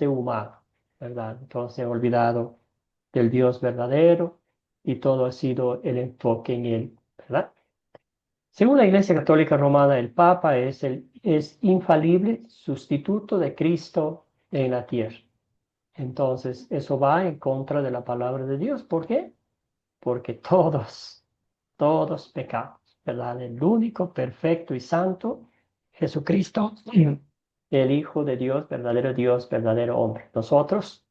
humano, ¿verdad? Entonces ha olvidado del Dios verdadero y todo ha sido el enfoque en él, ¿verdad? Según la Iglesia Católica Romana, el Papa es infalible sustituto de Cristo en la tierra. Entonces, eso va en contra de la palabra de Dios. ¿Por qué? Porque todos pecamos, ¿verdad? El único perfecto y santo, Jesucristo, el Hijo de Dios, verdadero hombre. Nosotros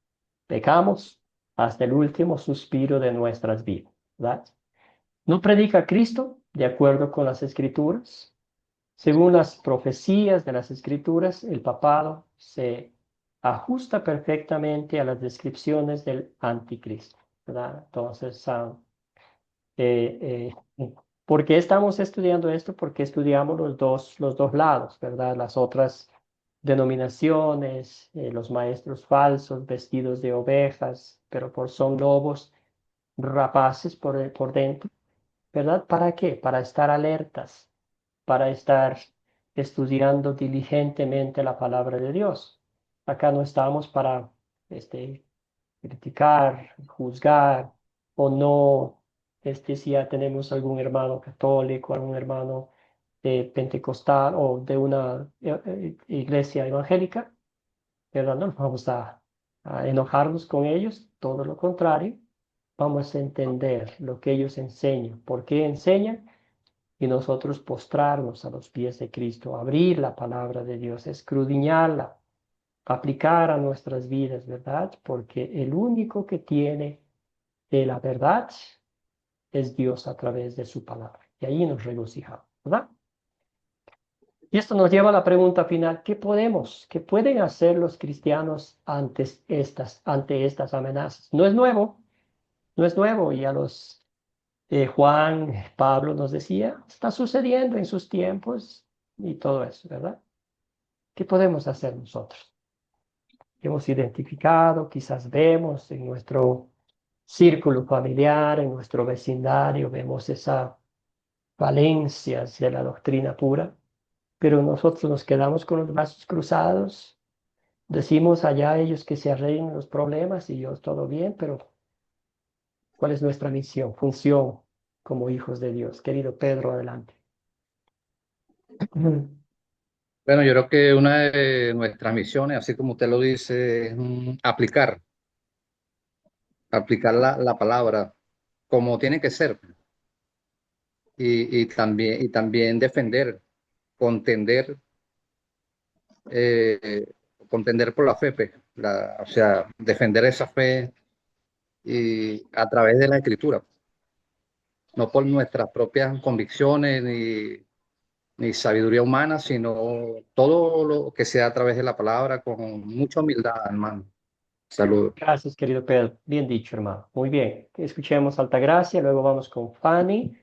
pecamos hasta el último suspiro de nuestras vidas, ¿verdad? No predica Cristo de acuerdo con las Escrituras. Según las profecías de las Escrituras, el papado se ajusta perfectamente a las descripciones del anticristo, ¿verdad? Entonces, ¿por qué estamos estudiando esto? Porque estudiamos los dos lados, ¿verdad? Las otras denominaciones, los maestros falsos vestidos de ovejas, pero son lobos rapaces por dentro, ¿verdad? ¿Para qué? Para estar alertas, para estar estudiando diligentemente la palabra de Dios. Acá no estamos para criticar, juzgar, o no, si ya tenemos algún hermano católico, algún hermano pentecostal o de una iglesia evangélica, ¿verdad? No vamos a enojarnos con ellos, todo lo contrario, vamos a entender lo que ellos enseñan, por qué enseñan, y nosotros postrarnos a los pies de Cristo, abrir la palabra de Dios, escudriñarla, aplicar a nuestras vidas, ¿verdad? Porque el único que tiene la verdad es Dios a través de su palabra. Y ahí nos regocijamos, ¿verdad? Y esto nos lleva a la pregunta final: ¿qué pueden hacer los cristianos ante estas amenazas? No es nuevo, no es nuevo. Y a los Juan, Pablo nos decía, está sucediendo en sus tiempos y todo eso, ¿verdad? ¿Qué podemos hacer nosotros? Hemos identificado, quizás vemos en nuestro círculo familiar, en nuestro vecindario, vemos esa falencia de la doctrina pura, pero nosotros nos quedamos con los brazos cruzados, decimos allá ellos que se arreglen los problemas y yo todo bien, pero ¿cuál es nuestra misión, función como hijos de Dios? Querido Pedro, adelante. Bueno, yo creo que una de nuestras misiones, así como usted lo dice, es aplicar la palabra como tiene que ser y también defender, contender, eh, contender por la fe, pues, o sea, defender esa fe y a través de la escritura, no por nuestras propias convicciones ni sabiduría humana, sino todo lo que sea a través de la palabra con mucha humildad, hermano. Saludos. Gracias, querido Pedro. Bien dicho, hermano. Muy bien. Escuchemos Altagracia, luego vamos con Fanny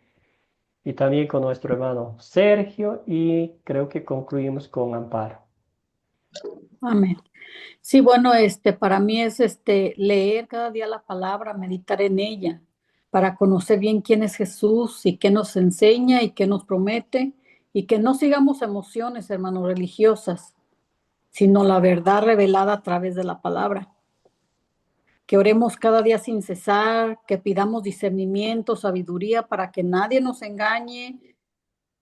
y también con nuestro hermano Sergio y creo que concluimos con Amparo. Amén. Sí, bueno, para mí es leer cada día la palabra, meditar en ella, para conocer bien quién es Jesús y qué nos enseña y qué nos promete, y que no sigamos emociones, hermanos, religiosas, sino la verdad revelada a través de la palabra. Que oremos cada día sin cesar, que pidamos discernimiento, sabiduría para que nadie nos engañe,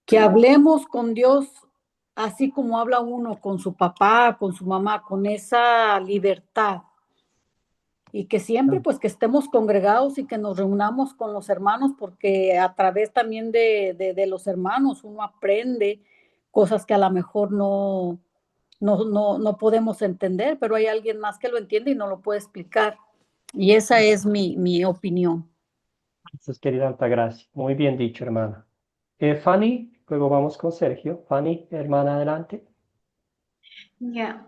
que hablemos con Dios así como habla uno con su papá, con su mamá, con esa libertad. Y que siempre pues que estemos congregados y que nos reunamos con los hermanos, porque a través también de los hermanos uno aprende cosas que a lo mejor no podemos entender, pero hay alguien más que lo entiende y no lo puede explicar. Y esa es mi opinión. Gracias, querida Altagracia. Muy bien dicho, hermana. Fanny, luego vamos con Sergio. Fanny, hermana, adelante. Ya.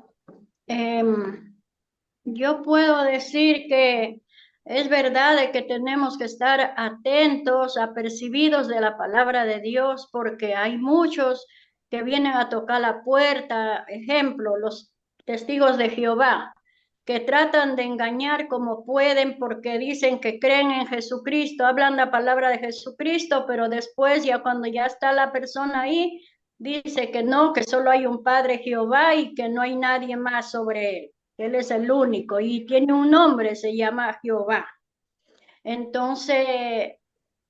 Yo puedo decir que es verdad de que tenemos que estar atentos, apercibidos de la palabra de Dios, porque hay muchos que vienen a tocar la puerta, ejemplo, los testigos de Jehová, que tratan de engañar como pueden porque dicen que creen en Jesucristo, hablan la palabra de Jesucristo, pero después ya cuando ya está la persona ahí, dice que no, que solo hay un Padre Jehová y que no hay nadie más sobre él. Él es el único y tiene un nombre, se llama Jehová. Entonces,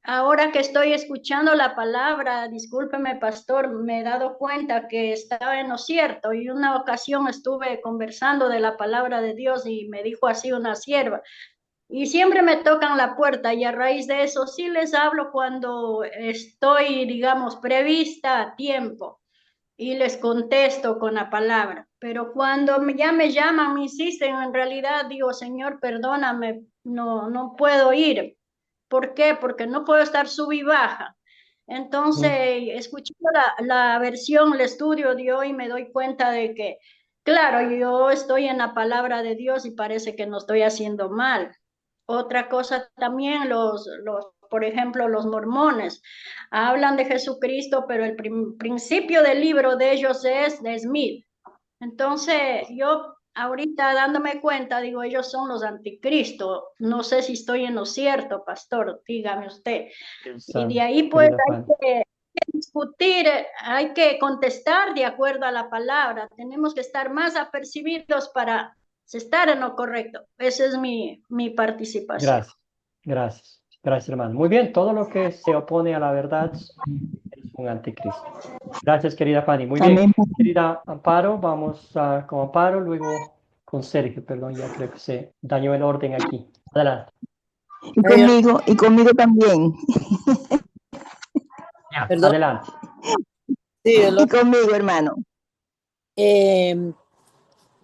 ahora que estoy escuchando la palabra, discúlpeme, pastor, me he dado cuenta que estaba en lo cierto. Y una ocasión estuve conversando de la palabra de Dios y me dijo así una sierva. Y siempre me tocan la puerta y a raíz de eso sí les hablo cuando estoy, digamos, prevista a tiempo y les contesto con la palabra. Pero cuando ya me llaman, me insisten, en realidad digo, Señor, perdóname, no puedo ir. ¿Por qué? Porque no puedo estar sub y baja. Entonces, escuchando la versión, el estudio de hoy, me doy cuenta de que, claro, yo estoy en la palabra de Dios y parece que no estoy haciendo mal. Otra cosa también, por ejemplo, los mormones hablan de Jesucristo, pero el principio del libro de ellos es de Smith. Entonces, yo ahorita dándome cuenta, digo, ellos son los anticristos. No sé si estoy en lo cierto, pastor, dígame usted. Y de ahí pues hay que discutir, hay que contestar de acuerdo a la palabra. Tenemos que estar más apercibidos para estar en lo correcto. Esa es mi participación. Gracias, hermano. Muy bien, todo lo que se opone a la verdad es un anticristo. Gracias, querida Fanny. Muy bien, Amén. querida Amparo, vamos con Amparo, luego con Sergio, perdón, ya creo que se dañó el orden aquí. Adelante. Y conmigo también. Ya, Perdón. adelante. Sí, Y conmigo, hermano.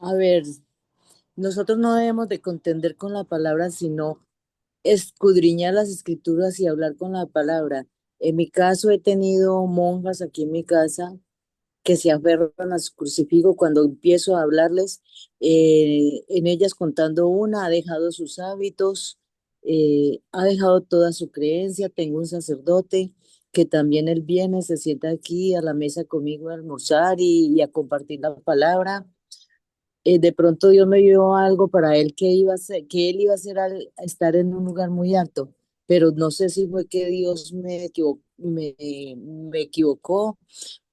A ver, nosotros no debemos de contender con la palabra, sino escudriñar las escrituras y hablar con la palabra. En mi caso he tenido monjas aquí en mi casa que se aferran a su crucifijo. Cuando empiezo a hablarles, en ellas contando una, ha dejado sus hábitos, ha dejado toda su creencia. Tengo un sacerdote que también él viene, se sienta aquí a la mesa conmigo a almorzar y a compartir la palabra. De pronto Dios me dio algo para él que iba a ser, que él iba a ser a estar en un lugar muy alto, pero no sé si fue que Dios me equivocó,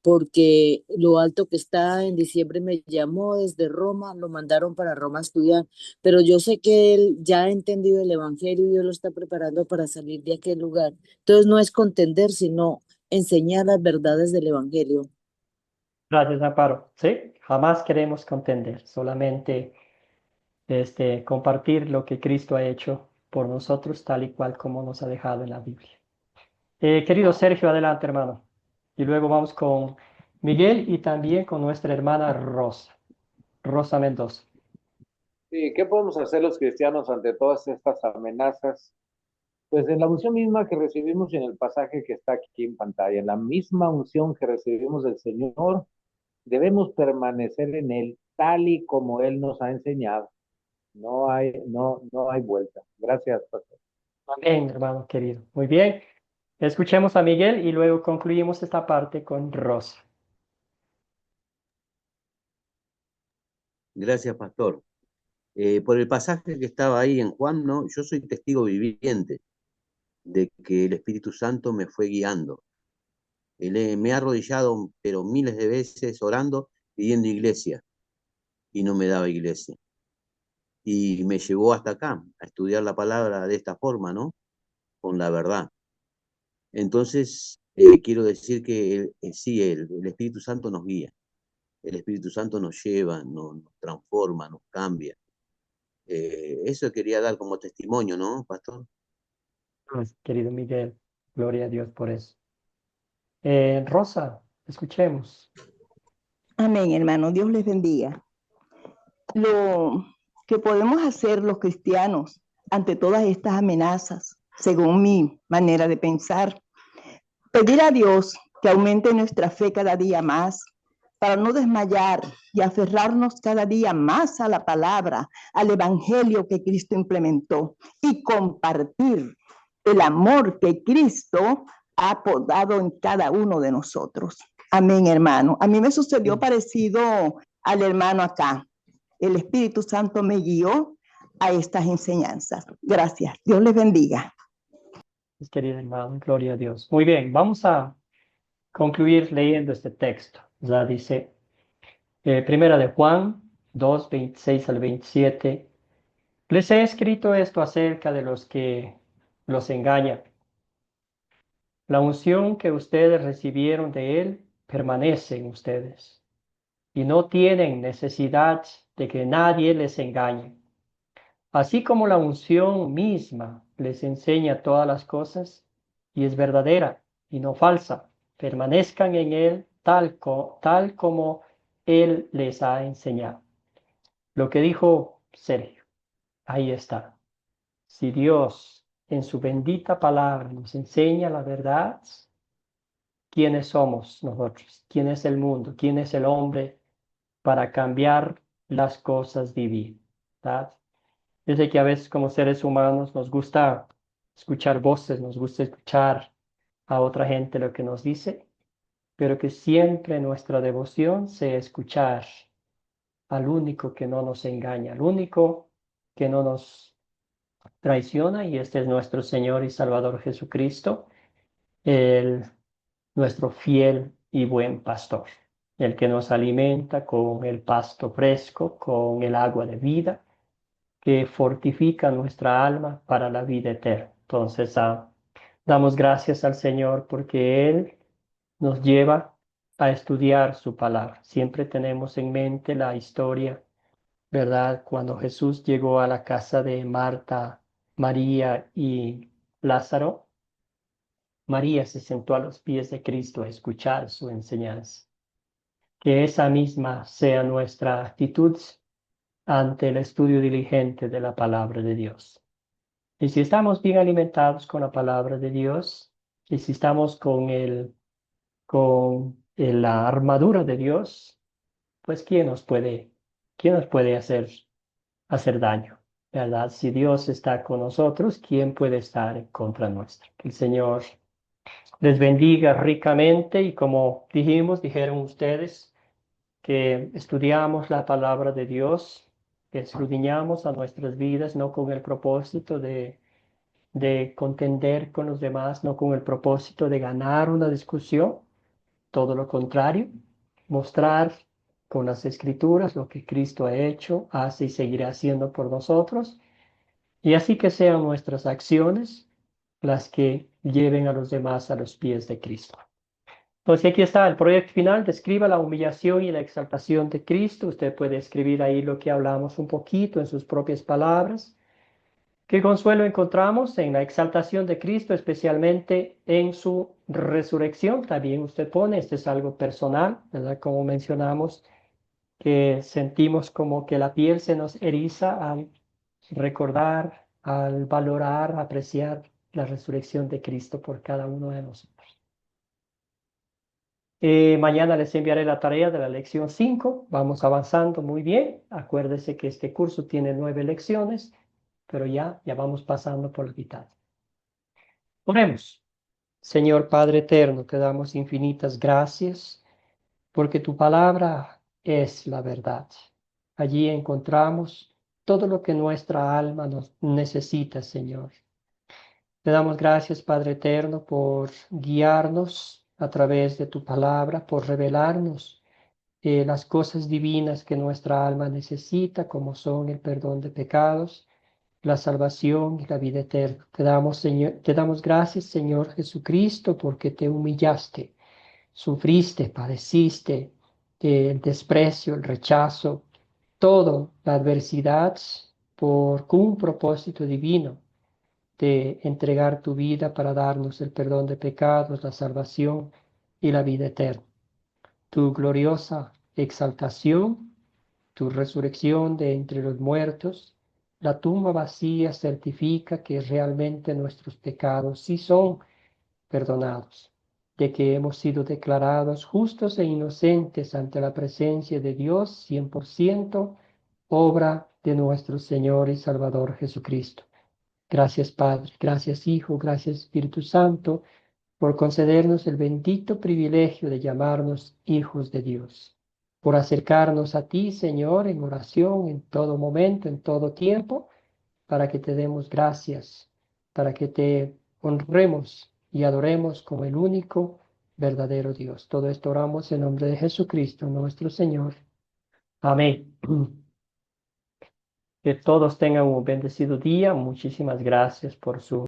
porque lo alto que está en diciembre me llamó desde Roma, lo mandaron para Roma a estudiar, pero yo sé que él ya ha entendido el evangelio y Dios lo está preparando para salir de aquel lugar. Entonces no es contender, sino enseñar las verdades del evangelio. Gracias, Amparo. Sí, jamás queremos contender, solamente compartir lo que Cristo ha hecho por nosotros, tal y cual como nos ha dejado en la Biblia. Querido Sergio, adelante, hermano. Y luego vamos con Miguel y también con nuestra hermana Rosa, Rosa Mendoza. Sí, ¿qué podemos hacer los cristianos ante todas estas amenazas? Pues en la unción misma que recibimos en el pasaje que está aquí en pantalla, en la misma unción que recibimos del Señor, debemos permanecer en Él tal y como Él nos ha enseñado. No hay vuelta. Gracias, pastor. Amén, hermano querido. Muy bien. Escuchemos a Miguel y luego concluimos esta parte con Rosa. Gracias, pastor. Por el pasaje que estaba ahí en Juan, ¿no? Yo soy testigo viviente de que el Espíritu Santo me fue guiando. Me ha arrodillado, pero miles de veces orando, pidiendo iglesia, y no me daba iglesia. Y me llevó hasta acá, a estudiar la palabra de esta forma, ¿no? Con la verdad. Entonces, quiero decir que sí, el Espíritu Santo nos guía. El Espíritu Santo nos lleva, nos transforma, nos cambia. Eso quería dar como testimonio, ¿no, pastor? Querido Miguel, gloria a Dios por eso. Rosa, escuchemos. Amén, hermano. Dios les bendiga. Lo que podemos hacer los cristianos ante todas estas amenazas, según mi manera de pensar, pedir a Dios que aumente nuestra fe cada día más, para no desmayar y aferrarnos cada día más a la palabra, al evangelio que Cristo implementó, y compartir el amor que Cristo ha dado en cada uno de nosotros. Amén, hermano. A mí me sucedió parecido al hermano acá. El Espíritu Santo me guió a estas enseñanzas. Gracias. Dios les bendiga. Querido hermano, gloria a Dios. Muy bien, vamos a concluir leyendo este texto. Ya dice, primera de Juan 2, 26 al 27. Les he escrito esto acerca de los que los engañan. La unción que ustedes recibieron de Él permanece en ustedes y no tienen necesidad de que nadie les engañe. Así como la unción misma les enseña todas las cosas y es verdadera y no falsa, permanezcan en Él tal como Él les ha enseñado. Lo que dijo Sergio, ahí está. Si Dios en su bendita palabra nos enseña la verdad, ¿quiénes somos nosotros? ¿Quién es el mundo? ¿Quién es el hombre para cambiar las cosas divinas? ¿Verdad? Yo sé que a veces como seres humanos nos gusta escuchar voces, nos gusta escuchar a otra gente lo que nos dice, pero que siempre nuestra devoción sea escuchar al único que no nos engaña, al único que no nos traiciona, y este es nuestro Señor y Salvador Jesucristo, el, nuestro fiel y buen pastor, el que nos alimenta con el pasto fresco, con el agua de vida, que fortifica nuestra alma para la vida eterna. Entonces, damos gracias al Señor porque Él nos lleva a estudiar su palabra. Siempre tenemos en mente la historia, ¿verdad? Cuando Jesús llegó a la casa de Marta, María y Lázaro, María se sentó a los pies de Cristo a escuchar su enseñanza. Que esa misma sea nuestra actitud ante el estudio diligente de la palabra de Dios. Y si estamos bien alimentados con la palabra de Dios, y si estamos con la armadura de Dios, pues quién nos puede hacer daño? ¿verdad? Si Dios está con nosotros, ¿quién puede estar en contra nuestra? Que el Señor les bendiga ricamente y como dijeron ustedes, que estudiamos la palabra de Dios, que escudriñamos a nuestras vidas, no con el propósito de contender con los demás, no con el propósito de ganar una discusión, todo lo contrario, mostrar con las escrituras lo que Cristo ha hecho, hace y seguirá haciendo por nosotros, y así que sean nuestras acciones las que lleven a los demás a los pies de Cristo. Entonces aquí está el proyecto final, describa la humillación y la exaltación de Cristo. Usted puede escribir ahí lo que hablamos un poquito en sus propias palabras. ¿Qué consuelo encontramos en la exaltación de Cristo, especialmente en su resurrección? También usted pone, este es algo personal, ¿verdad? Como mencionamos, que sentimos como que la piel se nos eriza al recordar, al valorar, apreciar la resurrección de Cristo por cada uno de nosotros. Mañana les enviaré la tarea de la lección 5. Vamos avanzando muy bien. Acuérdese que este curso tiene 9 lecciones, pero ya vamos pasando por la mitad. Oremos. Señor Padre eterno, te damos infinitas gracias porque tu palabra es la verdad. Allí encontramos todo lo que nuestra alma nos necesita, Señor. Te damos gracias, Padre eterno, por guiarnos a través de tu palabra, por revelarnos las cosas divinas que nuestra alma necesita, como son el perdón de pecados, la salvación y la vida eterna. Te damos gracias, Señor Jesucristo, porque te humillaste, sufriste, padeciste el desprecio, el rechazo, toda la adversidad con un propósito divino de entregar tu vida para darnos el perdón de pecados, la salvación y la vida eterna. Tu gloriosa exaltación, tu resurrección de entre los muertos, la tumba vacía certifica que realmente nuestros pecados sí son perdonados, de que hemos sido declarados justos e inocentes ante la presencia de Dios 100%, obra de nuestro Señor y Salvador Jesucristo. Gracias Padre, gracias Hijo, gracias Espíritu Santo, por concedernos el bendito privilegio de llamarnos hijos de Dios, por acercarnos a ti, Señor, en oración, en todo momento, en todo tiempo, para que te demos gracias, para que te honremos y adoremos como el único verdadero Dios. Todo esto oramos en nombre de Jesucristo, nuestro Señor. Amén. Que todos tengan un bendecido día. Muchísimas gracias por su